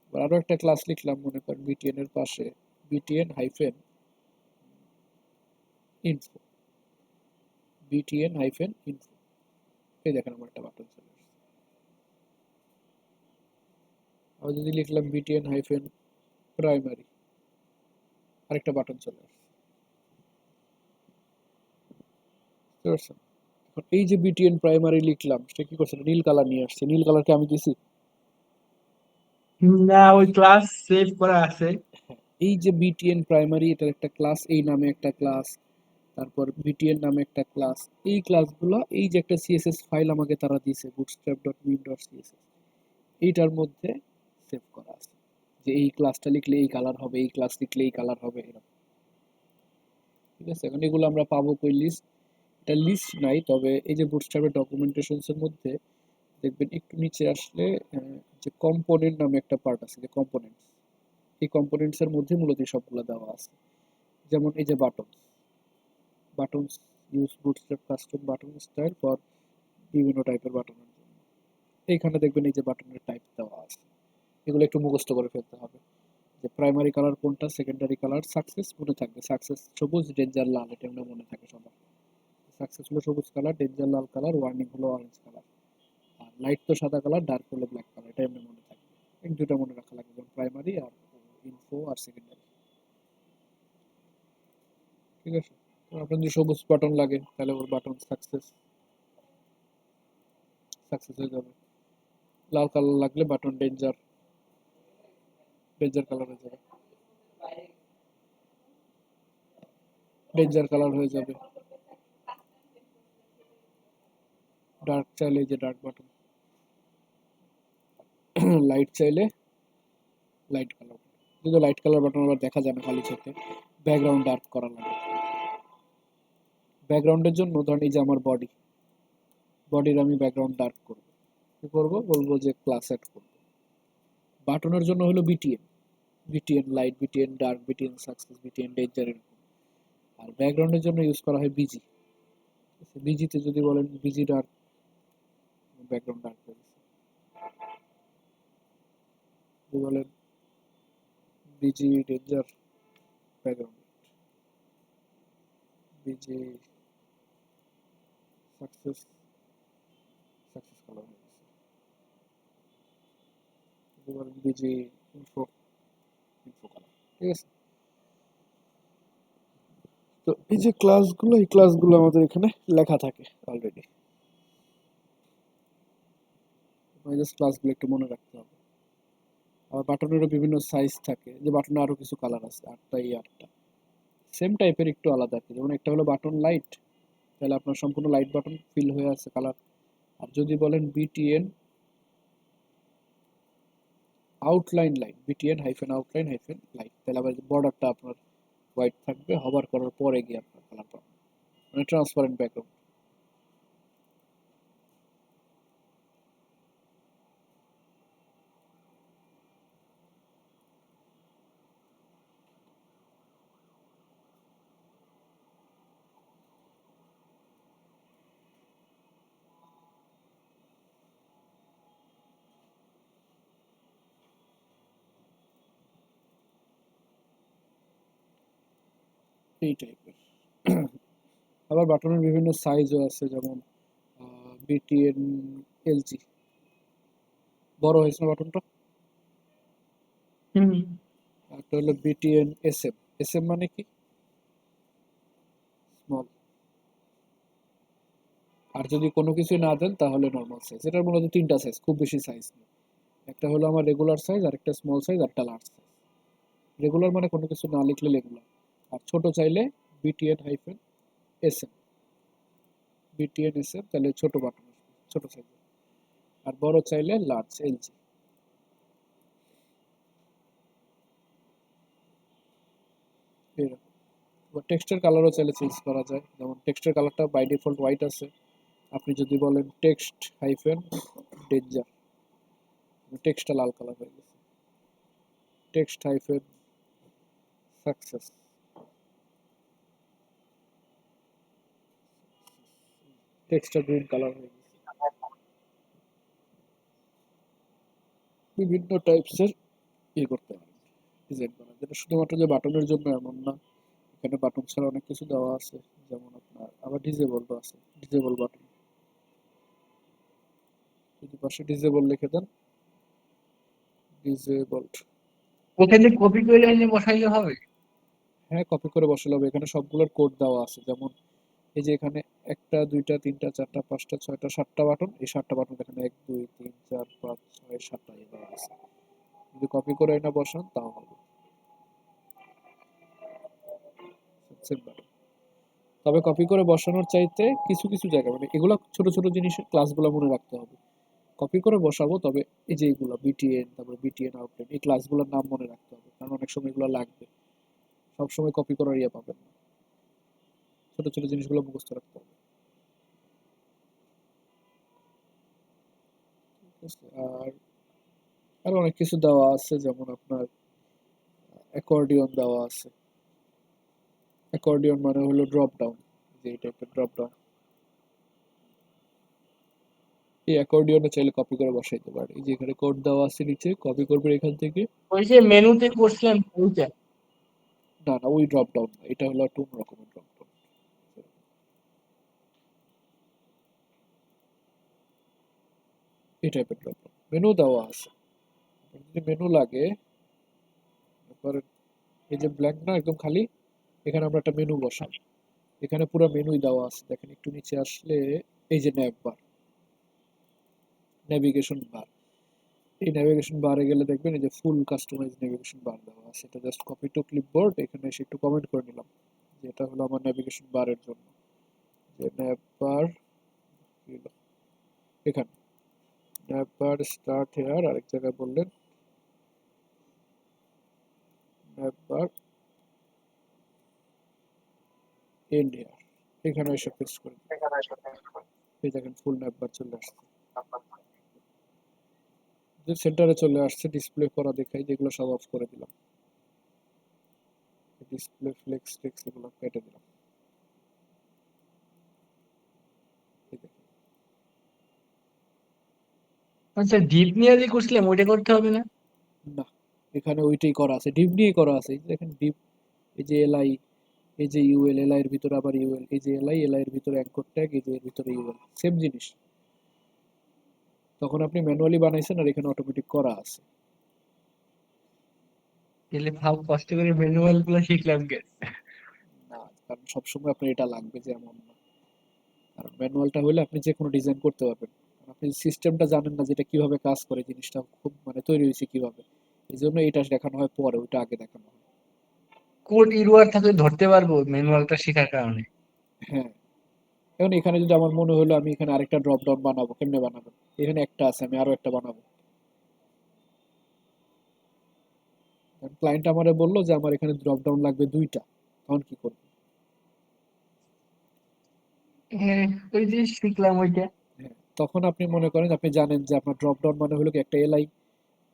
এবার আরো একটা ক্লাস লিখলাম, মনে করেন বিটিএন এর পাশে BTN hyphen info, BTN hyphen info, এই দেখেন আমার একটা বাটন চলে আসছে। আবার যদি লিখলাম বিটিএন হাইফেন প্রাইমারি, আরেকটা বাটন চলে আসছে, বুঝতে পারছেন? এখন এই যে বিটিএন প্রাইমারি লিখলাম, সেটা কি করছে, নীল কালার নিয়ে আসছে, নীল কালারকে আমি দিছি। না, ওই ক্লাস সেভ করা আছে। এই যে বিটিএন প্রাইমারি, এটার একটা ক্লাস, এই নামে একটা ক্লাস, তারপর বিটিএন নামে একটা ক্লাস, এই ক্লাসগুলো এই যে একটা সিএসএস ফাইল আমাকে তারা দিয়েছে bootstrap.min.css, এইটার মধ্যে সেভ করা আছে যে এই ক্লাসটা লিখলে এই কালার হবে, এই ক্লাস লিখলে এই কালার হবে, এরকম। ঠিক আছে, এখন এগুলো আমরা পাবো কই? লিস্ট, এটা লিস্ট নাই, তবে এই যে বুটস্ট্র্যাপের ডকুমেন্টেশনস এর মধ্যে দেখবেন একটু নিচে আসলে যে কম্পোনেন্ট নামে একটা পার্ট আছে, যে কম্পোনেন্টস, এই কম্পোনেন্টস এর মধ্যে মূলত এই সবগুলো দেওয়া আছে। যেমন এই যে buttons use bootstrap custom button style for বিভিন্ন টাইপের বাটনের জন্য। এইখানে দেখবেন এই যে বাটনের টাইপ দেওয়া আছে, এগুলো একটু মুখস্থ করে ফেলতে হবে। যে প্রাইমারি কালার কোনটা, সেকেন্ডারি কালার, সাকসেস মনে থাকবে, সাকসেস সবুজ, ডেঞ্জার লাল, এটা মনে থাকে সবার। সাকসেস হলো সবুজ কালার, ডেঞ্জার লাল কালার, ওয়ার্নিং হলো অরেঞ্জ কালার, আর লাইট তো সাদা কালার, ডার্ক হলো ব্ল্যাক কালার, এটা এমনি মনে থাকবে। এই দুটো মনে রাখা লাগবে, যেমন প্রাইমারি আর ইনফো আর সেকেন্ডারি। ঠিক আছে, তো আপনার যদি সবুজ বাটন লাগে তাহলে ওর বাটন সাকসেস, সাকসেস হয়ে যাবে। লাল কালার লাগলে বাটন ডেঞ্জার, ডেঞ্জার কালার হয়ে যাবে, ডেঞ্জার কালার হয়ে যাবে। ডার্ক চাইলে এই যে ডার্ক বাটন, লাইট চাইলে লাইট কালার। কিন্তু লাইট কালার বাটন আবার দেখা যায় না খালি চোখে, ব্যাকগ্রাউন্ড ডার্ক করা লাগে। ব্যাকগ্রাউন্ডের জন্য ধরেন এই যে আমার বডির আমি ব্যাকগ্রাউন্ড ডার্ক করব, কি করব? বলবো যে ক্লাস অ্যাড করব। বাটনের জন্য হলো BTN, BTN light, BTN dark, BTN success, BTN danger, এরকম। আর ব্যাকগ্রাউন্ডের জন্য ইউজ করা হয় বিজি। বিজিতে যদি বলেন বিজি ডার্ক, ব্যাকগ্রাউন্ড ডার্ক হয়ে গেছে। যদি বলেন busy danger, background, busy success, success colour হয়ে গেছে। যদি বলেন বিজি ইনফো, ইনফো কালার। ঠিক আছে, তো এই যে ক্লাসগুলো, এই ক্লাসগুলো আমাদের এখানে লেখা থাকে অলরেডি। জাস্ট ক্লাসগুলো একটু মনে রাখতে হবে। আবার বাটনেরও বিভিন্ন সাইজ থাকে, যে বাটনে আরো কিছু কালার আছে, 8টা, এই 8টা সেম টাইপের, একটু আলাদা আর কি। যেমন একটা হলো বাটন লাইট, তাহলে আপনার সম্পূর্ণ লাইট বাটন ফিল হয়ে আছে কালার। আর যদি বলেন BTN outline light, BTN hyphen outline hyphen light, তাহলে আবার বর্ডারটা আপনার হোয়াইট থাকবে, হবার করার পরে গিয়ে আপনার কালার পাবেন, মানে ট্রান্সপারেন্ট ব্যাকগ্রাউন্ড। এই টাইপের। আবার বাটনের বিভিন্ন সাইজও আছে, যেমন বিটিএন এলজি, বড় হয়েছে না বাটনটা। হুম। একটা হলো বিটিএন এসএম, এসএম মানে কি? স্মল। আর যদি কোনো কিছু না দেন তাহলে নর্মাল সাইজ। এটার মূলত 3টা সাইজ, খুব বেশি সাইজ নেই। একটা হলো আমার রেগুলার সাইজ, আর একটা স্মল সাইজ, আর একটা লার্জ সাইজ। রেগুলার মানে কোনো কিছু না লিখলে রেগুলার, আর ছোট চাইলে BTN hyphen SM, BTN SM, তাহলে ছোট বাটন আসবে, ছোট সাইজ। আর বড় চাইলে লার্জ এলজি, এরকম। টেক্সটের কালারও চাইলে চেঞ্জ করা যায়, যেমন টেক্সটের কালারটা বাই ডিফল্ট হোয়াইট আছে, আপনি যদি বলেন টেক্সট হাইফেন ডেঞ্জার, টেক্সটটা লাল কালার হয়ে গেছে। টেক্সট হাইফেন সাকসেস, টেক্সটটা গ্রিন কালার হয়ে গেছে। বিভিন্ন টাইপসের করতে পারেন, ডিজাইন করা, যেটা শুধুমাত্র যে বাটনের জন্য এমন না, এখানে বাটন ছাড়া অনেক কিছু দেওয়া আছে। যেমন আপনার আবার ডিজেবলও আছে, ডিজেবল বাটন, যদি পাশে ডিজেবল লিখে দেন, ডিজেবলড। ওখানে কপি করে এনে বসাইলে হবে? হ্যাঁ, কপি করে বসালে হবে, এখানে সবগুলোর কোড দেওয়া আছে। যেমন এই যে এখানে 1টা 2টা 3টা 4টা 5টা 6টা 7টা বাটন, এই 7টা বাটন এখানে 1 2 3 4 5 6 7টা এই দেওয়া আছে। যদি কপি করে এনে বসান তাও হবে, সেম বাটন। তবে কপি করে বসানোর চাইতে কিছু কিছু জায়গা, মানে এগুলো ছোট ছোট জিনিসের ক্লাসগুলো মনে রাখতে হবে। কপি করে বসাবো, তবে এই যে এইগুলো বিটিএন, তারপরে বিটিএন আউটলাইন, এই ক্লাসগুলোর নাম মনে রাখতে হবে, কারণ অনেক সময় এগুলো লাগবে। সবসময় কপি করার ইয়ে পাবেন না, ছোট ছোট জিনিসগুলো মুখস্থ রাখতে হবে। ঠিক আছে? আর আরো অনেক কিছু দেওয়া আছে, যেমন আপনার অ্যাকর্ডিয়ন দেওয়া আছে। অ্যাকর্ডিয়ন মানে হলো ড্রপ ডাউন, যে এই টাইপের ড্রপ ডাউন। এই অ্যাকর্ডিয়নে চাইলে কপি করে বসাইতে পারে, এই যে এখানে কোড দেওয়া আছে নিচে, কপি করবে এখান থেকে। ওই যে মেনুতে করছিলাম ওইটা। না না, ওই ড্রপ ডাউন না, এটা হলো একটু অন্য রকমের ড্রপ ডাউন। এই টাইপের ড্রপ ডাউন মেনু দেওয়া আছে। আপনার যদি মেনু লাগে, ধরেন এই যে ব্ল্যাঙ্ক না, একদম খালি, এখানে আমরা একটা মেনু বসাই। এখানে পুরো মেনুই দেওয়া আছে, দেখেন একটু নিচে আসলে এই যে ন্যাব বার, নেভিগেশন বার। এই নেভিগেশন বারে গেলে দেখবেন এই যে ফুল কাস্টমাইজ নেভিগেশন বার দেওয়া আছে। এটা জাস্ট কপি টু ক্লিপবোর্ড, এখানে এসে একটু কমেন্ট করে নিলাম যে এটা হলো আমার নেভিগেশন বারের জন্য, যে ন্যাব বার এখানে, ন্যাব বার স্টার্ট হেয়ার, আরেক জায়গায় বললেন ন্যাব বার এন্ড হেয়ার, এখানে এসে পেস্ট করে দিন। এই দেখেন ফুল ন্যাব বার চলে আসছে, যে সেন্টারে চলে আসছে। ডিসপ্লে করা দেখাই, যেগুলো সব অফ করে দিলাম। ডিসপ্লে ফ্লেক্স টেক্স এগুলো কেটে দিলাম। এই দেখেন। আচ্ছা, ডিপ নিয়ে যে করছিলাম ওইটা করতে হবে না? না, এখানে ওইটাই করা আছে, ডিপ নিয়ে করা আছে। এই যে দেখেন ডিপ, এই যে এলআই, এই যে ইউএল, এলআই এর ভিতরে আবার ইউএল, এই যে এলআই, এলআই এর ভিতরে অ্যাঙ্কর ট্যাগ, এই যে এর ভিতরে ইউএল, সেম জিনিস। তখন আপনি ম্যানুয়ালি বানাইছেন, আর এখানে অটোমেটিক করা আছে। তাহলে ভাব কষ্ট করে ম্যানুয়াল গুলো শিখলাম কে? না, কারণ সবসময় আপনার এটা লাগবে যে এমন না। কারণ ম্যানুয়ালটা হলে আপনি যে কোনো ডিজাইন করতে পারবেন। কারণ আপনি সিস্টেমটা জানেন না, যেটা কিভাবে কাজ করে, জিনিসটা খুব মানে তৈরি হয়েছে কিভাবে। এই জন্য এটা দেখানো হয় পরে, ওইটা আগে দেখানো হয়। কোড ইউআর থাকলে ধরতে পারবো ম্যানুয়ালটা শেখার কারণে। হ্যাঁ, এখন এখানে যদি আমার মনে হলো আমি এখানে আরেকটা ড্রপ ডাউন বানাবো, কেমনে বানাবো? এখানে একটা আছে, আমি আরো একটা বানাবো। ক্লায়েন্ট আমারে বললো যে আমার এখানে ড্রপ ডাউন লাগবে 2টা, তখন কি করবো? হ্যাঁ, ওই যে শিখলাম ওইটা। হ্যাঁ, তখন আপনি মনে করেন আপনি জানেন যে আপনার ড্রপ ডাউন মানে হলো কি একটা এলআই,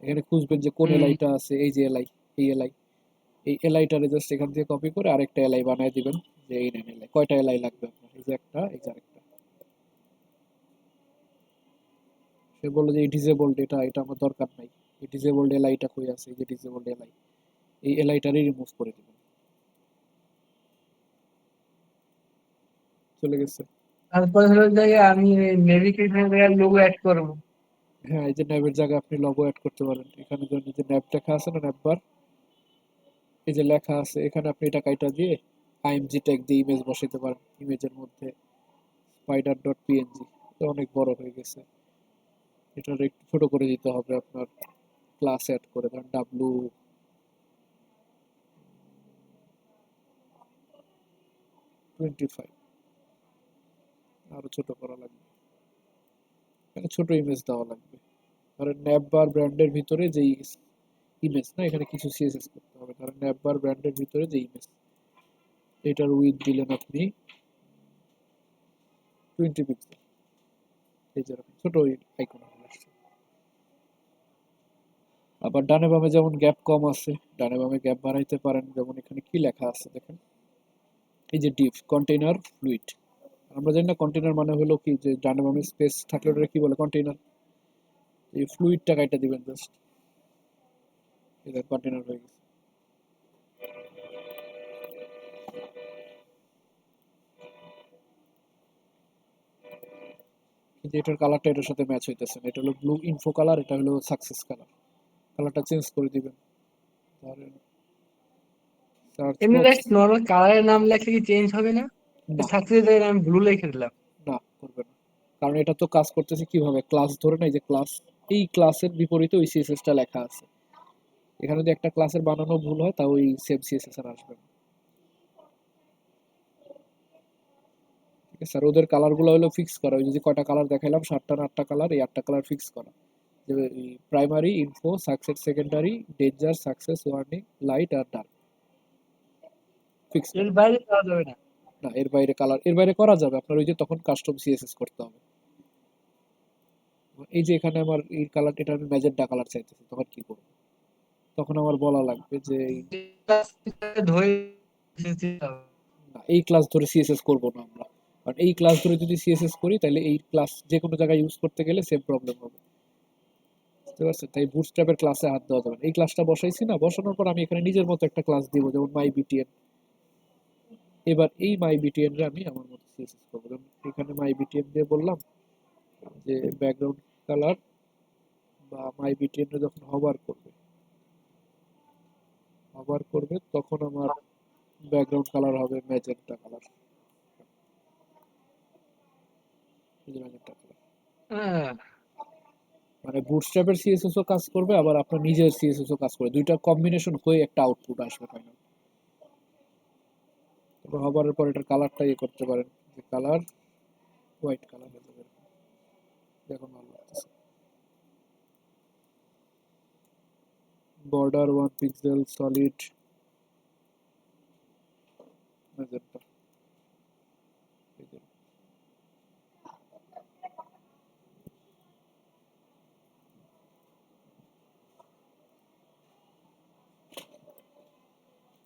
এখানে খুঁজবেন যে কোন হুম। এলআইটা আছে, এই যে এলআই, এই এলআই, এই এলআইটারে জাস্ট এখান থেকে কপি করে আরেকটা এলআই বানায় দিবেন। যে এই নেন এলআই, কয়টা এলআই লাগবে আপনার? এই যে একটা, এই যে আরেকটা। সে বললো যে এই ডিজেবল্ড, এটা এটা আমার দরকার নাই, এই ডিজেবল্ড এলআইটা কই আছে, এই যে ডিজেবল্ড এলআই, এই এলআইটারে রিমুভ করে দিবেন। চলে গেছে। তারপরে হলো জায়গায় আমি নেভিগেশন জায়গায় লোগো অ্যাড করবো। হ্যাঁ, এই যে ন্যাবের জায়গায় আপনি লোগো অ্যাড করতে পারেন। এখানে ধরুন এই যে ন্যাব লেখা আছে না, ন্যাব বার, এই যে লেখা আছে, এখানে আপনি এটা কাইটা দিয়ে আইএমজি ট্যাগ দিয়ে ইমেজ বসাইতে পারেন। ইমেজের মধ্যে স্পাইডার ডট পিএনজি, অনেক বড় হয়ে গেছে। এটা একটু ছোট করে দিতে হবে আপনার, ক্লাস অ্যাড করে ধরেন W25, আরো ছোট করা লাগবে। এখানে ছোট ইমেজ দেওয়া লাগবে। ধরেন ন্যাব বার ব্র্যান্ডের ভিতরে যেই ইমেজ, না এখানে কিছু সিএসএস করতে হবে। ধরেন ন্যাব বার ব্র্যান্ডের ভিতরে যে ইমেজ, এটার উইথ দিলেন আপনি 20 পিক্সেল, এই যেরকম ছোট আইকন আসছে। আবার ডানে বামে যেমন গ্যাপ কম আছে, ডানে বামে গ্যাপ বাড়াইতে পারেন। যেমন এখানে কি লেখা আছে দেখেন, এই যে ডিপ কন্টেইনার ফ্লুইড, আমরা জানি না কন্টেইনার মানে হলো কি, যে ডানে বামে স্পেস থাকলে ওটা কি বলে, কন্টেইনার। এই ফ্লুইডটা কাইটা দিবেন জাস্ট, এটা কন্টেইনার হয়ে গেছে। কিন্তু এটার কালারটা এটার সাথে ম্যাচ হইতেছে না, এটা হলো ব্লু ইনফো কালার, এটা হলো সাকসেস কালার। কালারটা চেঞ্জ করে দিবেন। ধরেন সার্চ এমনি বক্স, জাস্ট নর্মাল কালারের নাম লেখলে কি চেঞ্জ হবে না? না সাকসেস জায়গায় আমি ব্লু লিখে দিলাম। না করবে না। কারণ এটা তো কাজ করতেছে কিভাবে, ক্লাস ধরে না, এই যে ক্লাস, এই ক্লাসের বিপরীতে ওই সিএসএসটা লেখা আছে। এখানে যদি একটা ক্লাসের বানানো ভুল হয়, তা ওই সেম সিএসএস আর আসবে না। ঠিক আছে, আর ওদের কালারগুলো হলো ফিক্স করা, ওই যে কয়টা কালার দেখাইলাম 7টা না 8টা কালার, এই 8টা কালার ফিক্স করা, যে primary, info, success, secondary, danger, success, warning, light আর ডার্ক, ফিক্স এর করা। বাইরে করা যাবে না। না, এর বাইরে কালার, এর বাইরে করা যাবে, আপনার ওই যে তখন কাস্টম সিএসএস করতে হবে। এই যে এখানে আমার এই কালার, এটা আমি ম্যাজেন্টা কালার চাইতেছি, তখন কি করব? তখন আমার বলা লাগবে যে ধরে দিতে হবে। না, এই ক্লাস ধরে সিএসএস করব না আমরা, কারণ এই ক্লাস ধরে যদি সিএসএস করি তাহলে এই ক্লাস যে কোনো জায়গায় ইউজ করতে গেলে সেম প্রবলেম হবে, বুঝতে পারছেন? তাই বুটস্ট্র্যাপের ক্লাসে হাত দেওয়া যাবে না। এই ক্লাসটা বসাইছি না, বসানোর পর আমি এখানে নিজের মতো একটা ক্লাস দিব, যেমন মাই বিটিএন। এবার এই মাই বিটিএন রে আমি আমার মতো সিএসএস করবো, যেমন এখানে মাই বিটিএন দিয়ে বললাম যে ব্যাকগ্রাউন্ড কালার, বা মাই বিটিএন রে যখন হভার করবে তখন আমার ব্যাকগ্রাউন্ড কালার হবে ম্যাজেন্টা কালার, ম্যাজেন্টা কালার। হ্যাঁ, মানে বুটস্ট্র্যাপের সিএসএস ও কাজ করবে, আবার আপনার নিজের সিএসএস ও কাজ করবে, দুইটা কম্বিনেশন হয়ে একটা আউটপুট আসবে ফাইনাল। তারপর হবারের পর এটার কালারটা ইয়ে করতে পারেন, যে কালার হোয়াইট কালার হয়ে যাবে, দেখুন ভালো লাগতেছে। বর্ডার 1 পিক্সেল সলিড ম্যাজেন্টা,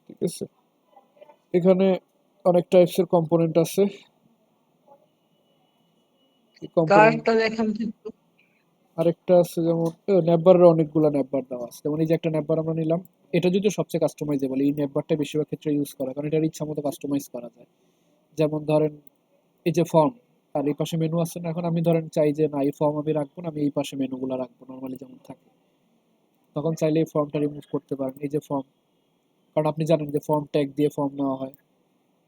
ঠিক আছে। এখানে অনেক টাইপস এর কম্পোনেন্ট আছে, এই কম্পোনেন্ট কার্ডটা দেখান তো একটু। আরেকটা আছে, যেমন নেটবারের অনেকগুলো নেটবার দেওয়া আছে, যেমন এই যে একটা নেটবার আমরা নিলাম, এটা যদিও সবচেয়ে কাস্টমাইজেবল, এই নেটবারটা বেশিরভাগ ক্ষেত্রে ইউজ করা, কারণ এটার ইচ্ছা মতো কাস্টমাইজ করা যায়। যেমন ধরেন এই যে ফর্ম, আর এই পাশে মেনু আছে না, এখন আমি ধরেন চাই যে না এই ফর্ম আমি রাখবো না, আমি এই পাশে মেনুগুলো রাখবো নর্মালি যেমন থাকে, তখন চাইলে এই ফর্মটা রিমুভ করতে পারেন, এই যে ফর্ম, কারণ আপনি জানেন যে ফর্ম ট্যাগ দিয়ে ফর্ম নেওয়া হয়,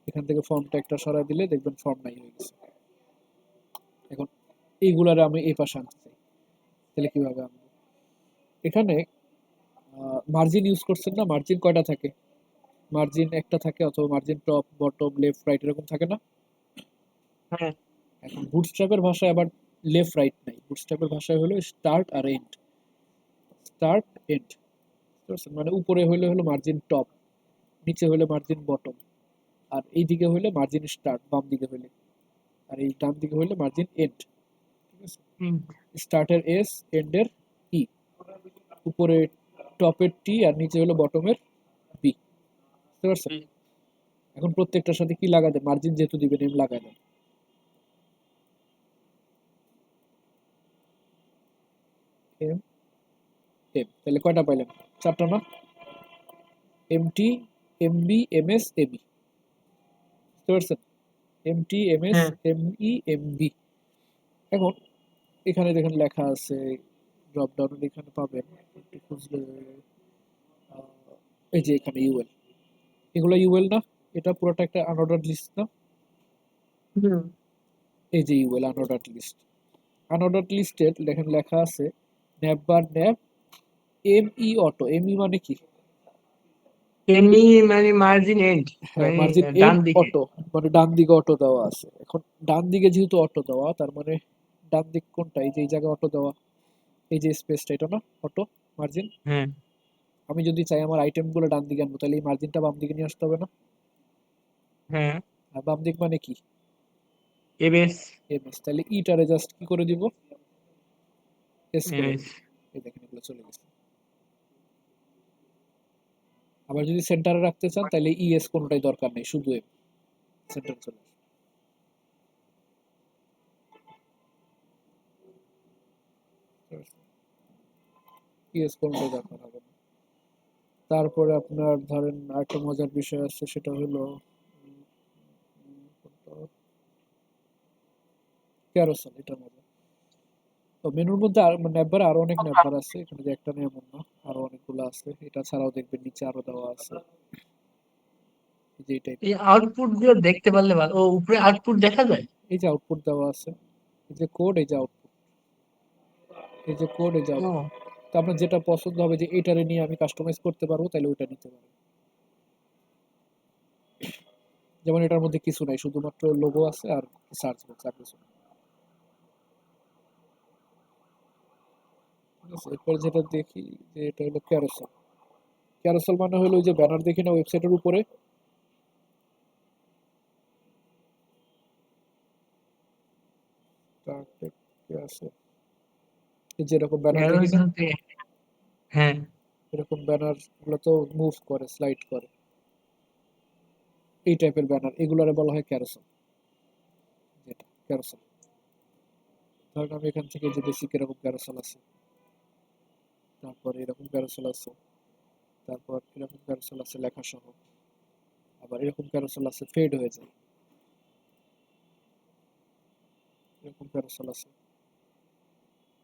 এখান থেকে ফর্ম ট্যাগটা সরাই দিলে দেখবেন ফর্ম নাই হয়ে গেছে। এখন এইগুলারে আমি এই পাশে আনতে চাই, তাহলে কিভাবে আনবো? এখানে মার্জিন ইউজ করছেন না, মার্জিন কয়টা থাকে? মার্জিন একটা থাকে, অথবা margin top, bottom, left, right এরকম থাকে না? হ্যাঁ, এখন বুটস্ট্র্যাপের ভাষায় আবার লেফট রাইট নাই, বুটস্ট্র্যাপের ভাষায় হলো স্টার্ট আর এন্ড, স্টার্ট এন্ড, বুঝতে পারছেন? মানে উপরে হইলে হলো মার্জিন টপ, নিচে হলে মার্জিন বটম, আর এই দিকে হইলে মার্জিন স্টার্ট বাম দিকে হইলে, আর এই ডান দিকে হইলে মার্জিন এন্ড, ঠিক আছে? হুম, স্টার্টের এস, এন্ডের ই, উপরে টপের টি, আর নিচে হলো বটমের বি, বুঝতে পারছেন? হুম। এখন প্রত্যেকটার সাথে কি লাগা দেয়, মার্জিন যেহেতু দিবেন এম লাগাই দেন, এম, এম, তাহলে কয়টা পাইলেন? চারটা না? এমটি, এমবি, এমএস, এবি, বুঝতে পারছেন? এমটি, এমএস, হ্যাঁ, এমই, এমবি। এখন এখানে দেখেন লেখা আছে, ড্রপ ডাউনের এখানে পাবেন, একটু খুঁজলে এই যে এখানে ইউএল, এগুলো ইউএল না? এটা পুরোটা একটা আনঅর্ডার্ড লিস্ট না? হুম। এই যে ইউএল আনঅর্ডার্ড লিস্ট, আনঅর্ডার্ড লিস্টের দেখেন লেখা আছে ন্যাব বার ন্যাব এমই অটো, এমই মানে কি? এমনি মানে মার্জিন এন্ড, হ্যাঁ, মানে মার্জিন ডান এন্ড দিকে। অটো, মানে ডান দিকে অটো দেওয়া আছে। এখন ডান দিকে যেহেতু অটো দেওয়া, তার মানে ডান দিক কোনটা? এই যে এই জায়গায় অটো দেওয়া, এই যে স্পেসটা, এটা না অটো মার্জিন? হ্যাঁ, আমি যদি চাই আমার আইটেমগুলো ডান দিকে আনবো, তাহলে এই মার্জিনটা বাম দিকে নিয়ে আসতে হবে না? হ্যাঁ, আর বাম দিক মানে কি? এমএস, এমএস, তাহলে ইটারে জাস্ট কি করে দিব? এস করে এমএস। দিব। এই দেখেন এগুলো চলে গেছে। আবার যদি সেন্টারে রাখতে চান তাহলে ইএস কোনোটাই দরকার নেই, শুধু এম, সেন্টারে চলে আসবে, ইএস কোনোটাই দরকার হবে না। তারপরে আপনার ধরেন আরেকটা মজার বিষয় আছে, সেটা হলো ক্যারোসেল, এটা মজা। তো মেনুর মধ্যে আর নেটবারে আরো অনেক নেটবার আছে, এখানে যে একটা নেই এমন না, আরো অনেকগুলো আছে, এটা ছাড়াও দেখবেন নিচে আরো দেওয়া আছে, এই যে এই টাইপের। এই আউটপুট গুলো দেখতে পারলে ভালো। ও, উপরে আউটপুট দেখা যায়। এই যে আউটপুট দেওয়া আছে, এই যে কোড, এই যে আউটপুট, এই যে কোড, এই যে আউটপুট। ও, তো আপনার যেটা পছন্দ হবে, যে এটারে নিয়ে আমি কাস্টমাইজ করতে পারবো, তাহলে ওইটা নিতে পারবো। যেমন এটার মধ্যে কিছু নাই, শুধুমাত্র লোগো আছে আর সার্চ বক্স, আর কিছু না। ঠিক আছে, এরপর যেটা দেখি যে এটা হলো ক্যারোসেল। ক্যারোসেল মানে হলো ওই যে ব্যানার দেখি না ওয়েবসাইটের উপরে, আছে যেরকম ব্যানার দেখি না, ক্যারোসেল থেকে, হ্যাঁ। এরকম ব্যানার গুলো তো মুভ করে, স্লাইড করে, এই টাইপের ব্যানার এগুলোরে বলা হয় ক্যারোসেল। যেটা ক্যারোসেল, ধরেন আমি এখান থেকে যে বেসিক এরকম ক্যারোসেল আছে, তারপর এরকম ক্যারোসেল আছে, তারপর এরকম ক্যারোসেল আছে লেখা সহ, আবার এরকম ক্যারোসেল আছে ফেড হয়ে যায়, এরকম ক্যারোসেল আছে,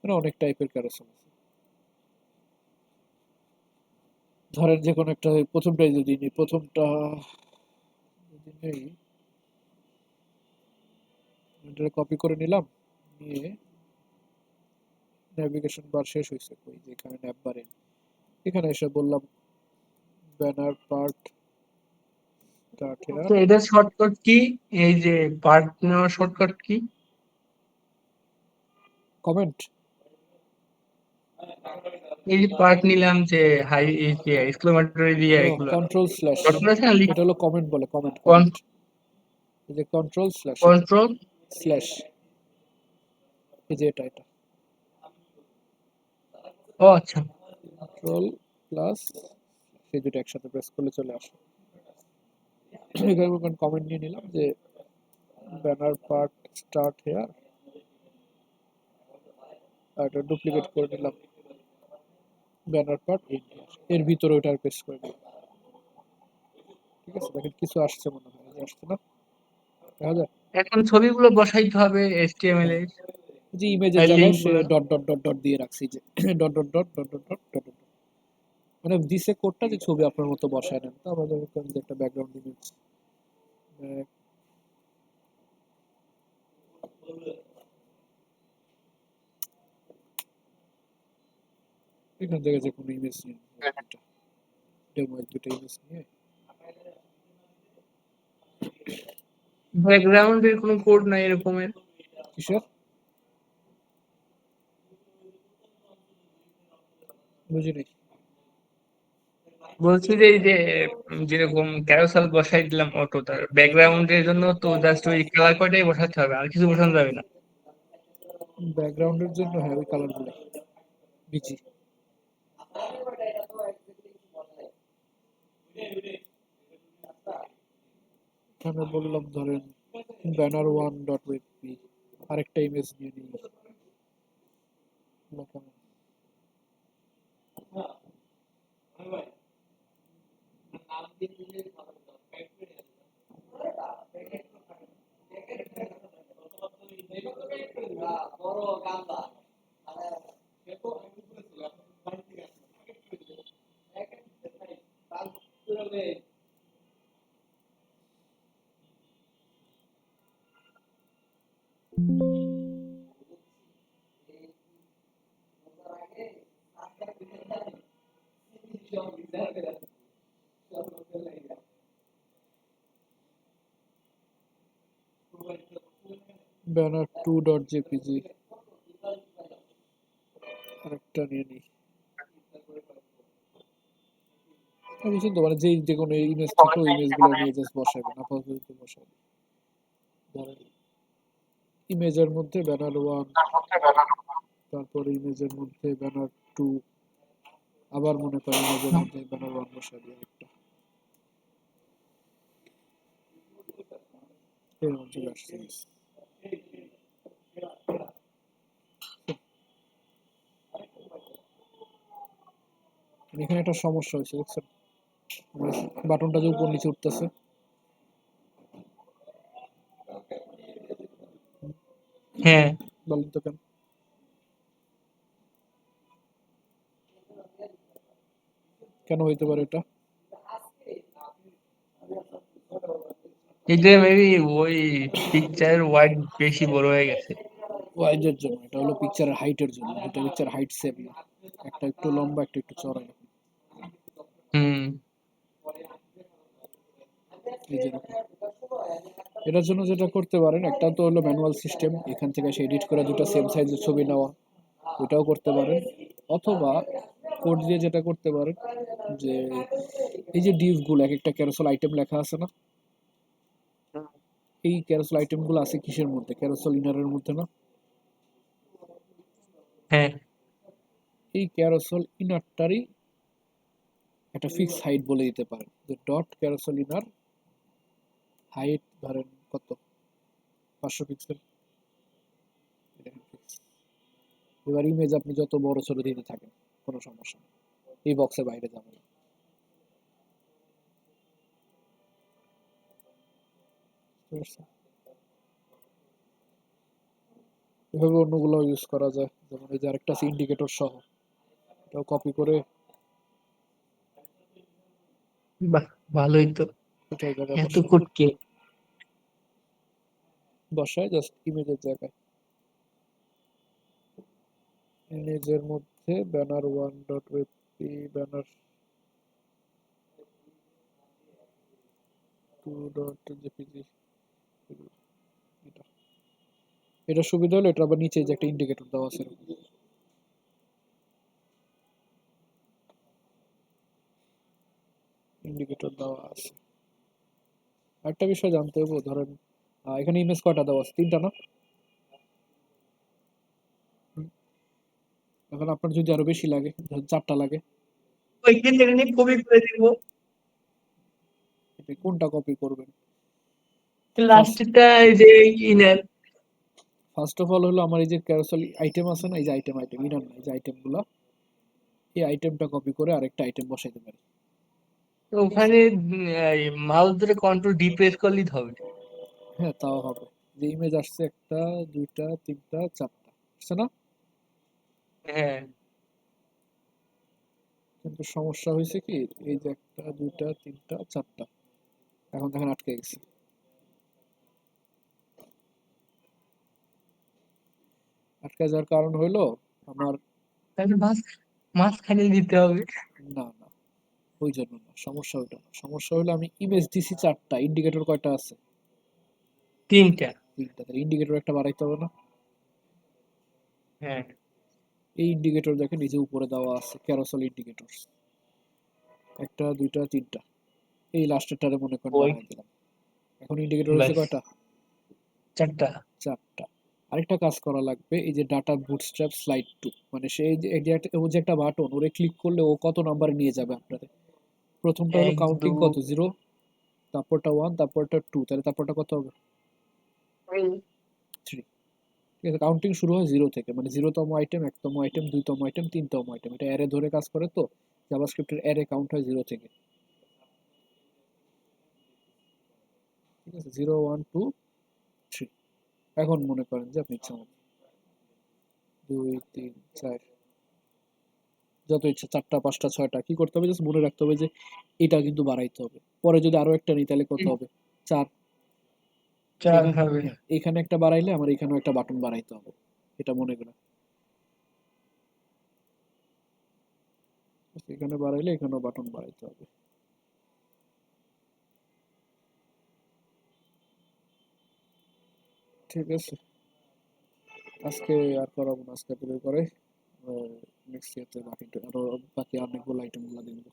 মানে অনেক টাইপের ক্যারোসেল আছে। ধরেন যে কোনো একটা প্রথমটাই যদি নিই, প্রথমটা যদি নেই, এটা কপি করে নিলাম, নিয়ে নেভিগেশন বার শেষ হয়েছে কই, যেখানে ন্যাপ বারে এখানে এসে বললাম ব্যানার পার্ট স্টার্ট হেয়ার, তো এটা শর্টকাট কি? এই যে পার্ট নেওয়ার শর্টকাট কি? কমেন্ট। এই যে পার্ট নিলাম যে হাই, এই যে এক্সক্লেমেটরি দিয়ে ও এগুলা কন্ট্রোল স্ল্যাশ, শর্টকাট আছে না? এটা হলো কমেন্ট বলে, কমেন্ট কমেন্ট, এই যে কন্ট্রোল স্ল্যাশ, এই যে কন্ট্রোল। স্ল্যাশ, এই যে এটা ও আচ্ছা। কন্ট্রোল প্লাস, সেই দুটো একসাথে প্রেস করলে চলে আসে। এখানে কমেন্ট নিয়ে নিলাম যে ব্যানার পার্ট স্টার্ট হেয়ার, আর এটা ডুপ্লিকেট করে নিলাম ব্যানার পার্ট এন্ড হেয়ার, এর ভিতরে ওটা পেস্ট করে দিলাম। ঠিক আছে, দেখেন কিছু আসছে মনে হয়, যে আসছে না, দেখা যায়। এখন ছবিগুলো বসাইতে হবে HTML হ্যাঁ, এর, এই যে ইমেজের লিঙ্ক জায়গায় সে গুলা। ডট ডট ডট ডট দিয়ে রাখছি, যে dot dot dot dot dot dot dot dot, মানে দিছে কোডটা যে ছবি আপনার মতো বসায় নেন। তো আমাদের যে একটা ব্যাকগ্রাউন্ড ইমেজ, এখান থেকে যে কোনো ইমেজ নিন, দুটা ডেমো, এক দুটো ইমেজ নিয়ে, ব্যাকগ্রাউন্ডের কোনো কোড নাই এরকমের? কিসের বুঝি নাই। বলছি যে এই যে যেরকম ক্যারোসেল বসাই দিলাম অটো, তার ব্যাকগ্রাউন্ডের জন্য তো জাস্ট ওই কালার কয়টাই বসাতে হবে, আর কিছু বসানো যাবে না? ব্যাকগ্রাউন্ডের জন্য হ্যাঁ ওই কালারগুলো বিচি। এখানে বললাম ধরেন ব্যানার ওয়ান ডট ওয়েবপি, আরেকটা ইমেজ নিয়ে নিই, কেমন ব্যানার টু ডট জেপিজি, আরেকটা নিয়ে নিই। বুঝছেন তো, মানে যেই যে কোনো ইমেজ থাকলে ওই ইমেজগুলো নিয়ে জাস্ট বসাবেন, আপাতত বসাবেন। ধরেন ইমেজের মধ্যে ব্যানার ওয়ান, তারপর ইমেজের মধ্যে ব্যানার টু, আবার মনে করেন ইমেজের মধ্যে ব্যানার ওয়ান বসা দিয়ে একটা, এরকম চলে আসছে। এখানে একটা সমস্যা হয়েছে দেখছেন, বাটনটা যে উপর নিচে উঠতেছে, হ্যাঁ। বলেন তো কেন? কেন হইতে পারে এটা? এটা মেবি ওই পিকচারের ওয়াইড বেশি বড় হয়ে গেছে। ওয়াইডের জন্য, এটা হলো পিকচারের হাইটের জন্য, দুটো পিকচার হাইট সেম না, একটা একটু লম্বা একটা একটু চড়া। হুম। এই যে এরকম। এটার জন্য যেটা করতে পারেন, একটা তো হলো ম্যানুয়াল সিস্টেম, এখান থেকে সে এডিট করে দুটো সেম সাইজের ছবি নেওয়া, ওটাও করতে পারেন। অথবা কোড দিয়ে যেটা করতে পারেন যে এই যে ডিভগুলো এক একটা ক্যারোসেল আইটেম লেখা আছে না, এই ক্যারোসেল আইটেমগুলো আছে কিসের মধ্যে? ক্যারোসেল ইনারের মধ্যে না? হ্যাঁ এই ক্যারোসেল ইনারটারই একটা ফিক্স হাইট বলে দিতে পারেন, যে ডট ক্যারোসেল ইনার হাইট ধরেন কত, 500 পিক্সেল। এবার ইমেজ আপনি যত বড় ছোট দিতে থাকেন, কোনো সমস্যা নেই, এই বক্সের বাইরে যাবে না। বুঝতে পারছেন? এভাবে অন্যগুলো ইউজ করা যায়, যেমন এই যে আরেকটা আছে ইন্ডিকেটর সহ, এটাও কপি করে বাহ, ভালোই তো। এটার জায়গায় এত কুটকে। বসায় জাস্ট ইমেজের জায়গায়, ইমেজের মধ্যে ব্যানার 1.webp, ব্যানার 2.jpg। এটা এটা সুবিধা হলো, এটা আবার নিচে যে একটা ইন্ডিকেটর দেওয়া আছে এরকম। ইন্ডিকেটর দেওয়া আছে। একটা বিষয় জানতে হবে, ধরেন এখানে ইমেজ কয়টা দেওয়া আছে? 3টা না? হুম, এখন আপনার যদি আরো বেশি লাগে, ধরেন 4টা লাগে, ওইখান থেকে নিয়ে কপি করে দিব, আপনি কোনটা কপি করবেন? ফার্স্ট লাস্টেরটা এই যে ইনার। ফার্স্ট অফ অল হলো আমার এই যে ক্যারোসেল আইটেম আছে না, এই যে আইটেম ইনার না, এই যে আইটেমগুলো, এই আইটেমটা কপি করে আরেকটা আইটেম বসাইতে পারি। ওখানে মাউস ধরে কন্ট্রোল ডি প্রেস করলেই হবে। হ্যাঁ, তাও হবে। যে ইমেজ আসছে 1টা 2টা 3টা 4টা, আসছে না? হ্যাঁ কিন্তু সমস্যা হয়েছে কি, এই যে 1টা 2টা 3টা 4টা, এখন দেখেন আটকে গেছে। আটকে যাওয়ার কারণ হইলো আমার, তাহলে মাঝখানে দিতে হবে। না না, ওই জন্য না, সমস্যা ওইটা না। সমস্যা হলো আমি ইমেজ দিছি 4টা, ইন্ডিকেটর কয়টা আছে? 3টা। 3টা, তাহলে ইন্ডিকেটর একটা বাড়াইতে হবে না? হ্যাঁ এই ইন্ডিকেটর দেখেন এই যে উপরে দেওয়া আছে ক্যারোসেল ইন্ডিকেটর, 1টা 2টা 3টা, এই লাস্টেরটারে মনে করেন ওই বাড়াই দিলাম। এখন ইন্ডিকেটর হয়েছে ব্যাস কয়টা? 4টা। 4টা। আরেকটা কাজ করা লাগবে, এই যে ডাটা বুটস্ট্র্যাপ স্লাইড টু, মানে সেই যে ও যে একটা বাটন, ওরে ক্লিক করলে ও কত নাম্বারে নিয়ে যাবে আপনাদের? প্রথমটা হলো 1 2 কাউন্টিং কত, 0, তারপরটা 1, তারপরটা 2, তাহলে তারপরটা কত হবে? 3। ঠিক আছে, কাউন্টিং শুরু হয় 0 থেকে, মানে 0তম আইটেম, 1তম আইটেম, 2তম আইটেম, 3তম আইটেম, এটা অ্যারে ধরে কাজ করে তো, জাভাস্ক্রিপ্টের অ্যারে কাউন্ট হয় 0 থেকে। ঠিক আছে, 0 1 2 3। এখন মনে করেন যে আপনি ইচ্ছা মতো 2 3 4, যত ইচ্ছা 4টা 5টা 6টা, কি করতে হবে, জাস্ট মনে রাখতে হবে যে এটা কিন্তু বাড়াইতে হবে। পরে যদি আরো একটা নিই তাহলে কত হবে? 4। 4 এখানে, হবে। হ্যাঁ, এখানে একটা বাড়াইলে আমার এখানেও একটা বাটন বাড়াইতে হবে, এটা মনে করে। এখানে বাড়াইলে এখানেও বাটন বাড়াইতে হবে। ঠিক আছে, আজকে আর করাবো না, আজকে এতটুকু করে, নেক্সট ইয়ারতে বাকি আরো বাকি অনেকগুলো আইটেমগুলো দেখবো,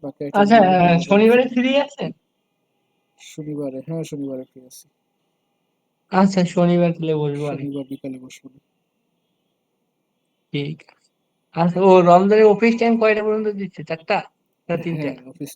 বাকি আচ্ছা, আইটেমগুলো দেখে মজা লাগছে। শনিবারে ফ্রি আছেন? শনিবারে, হ্যাঁ শনিবারে ফ্রি আছি। আচ্ছা, শনিবার তাহলে বসবো অনেক। শনিবার বিকালে বসবো না। ঠিক আছে। আচ্ছা, ও রমজানের অফিস টাইম কয়টা পর্যন্ত দিচ্ছে? 4টা না 3টা? হ্যাঁ, অফিস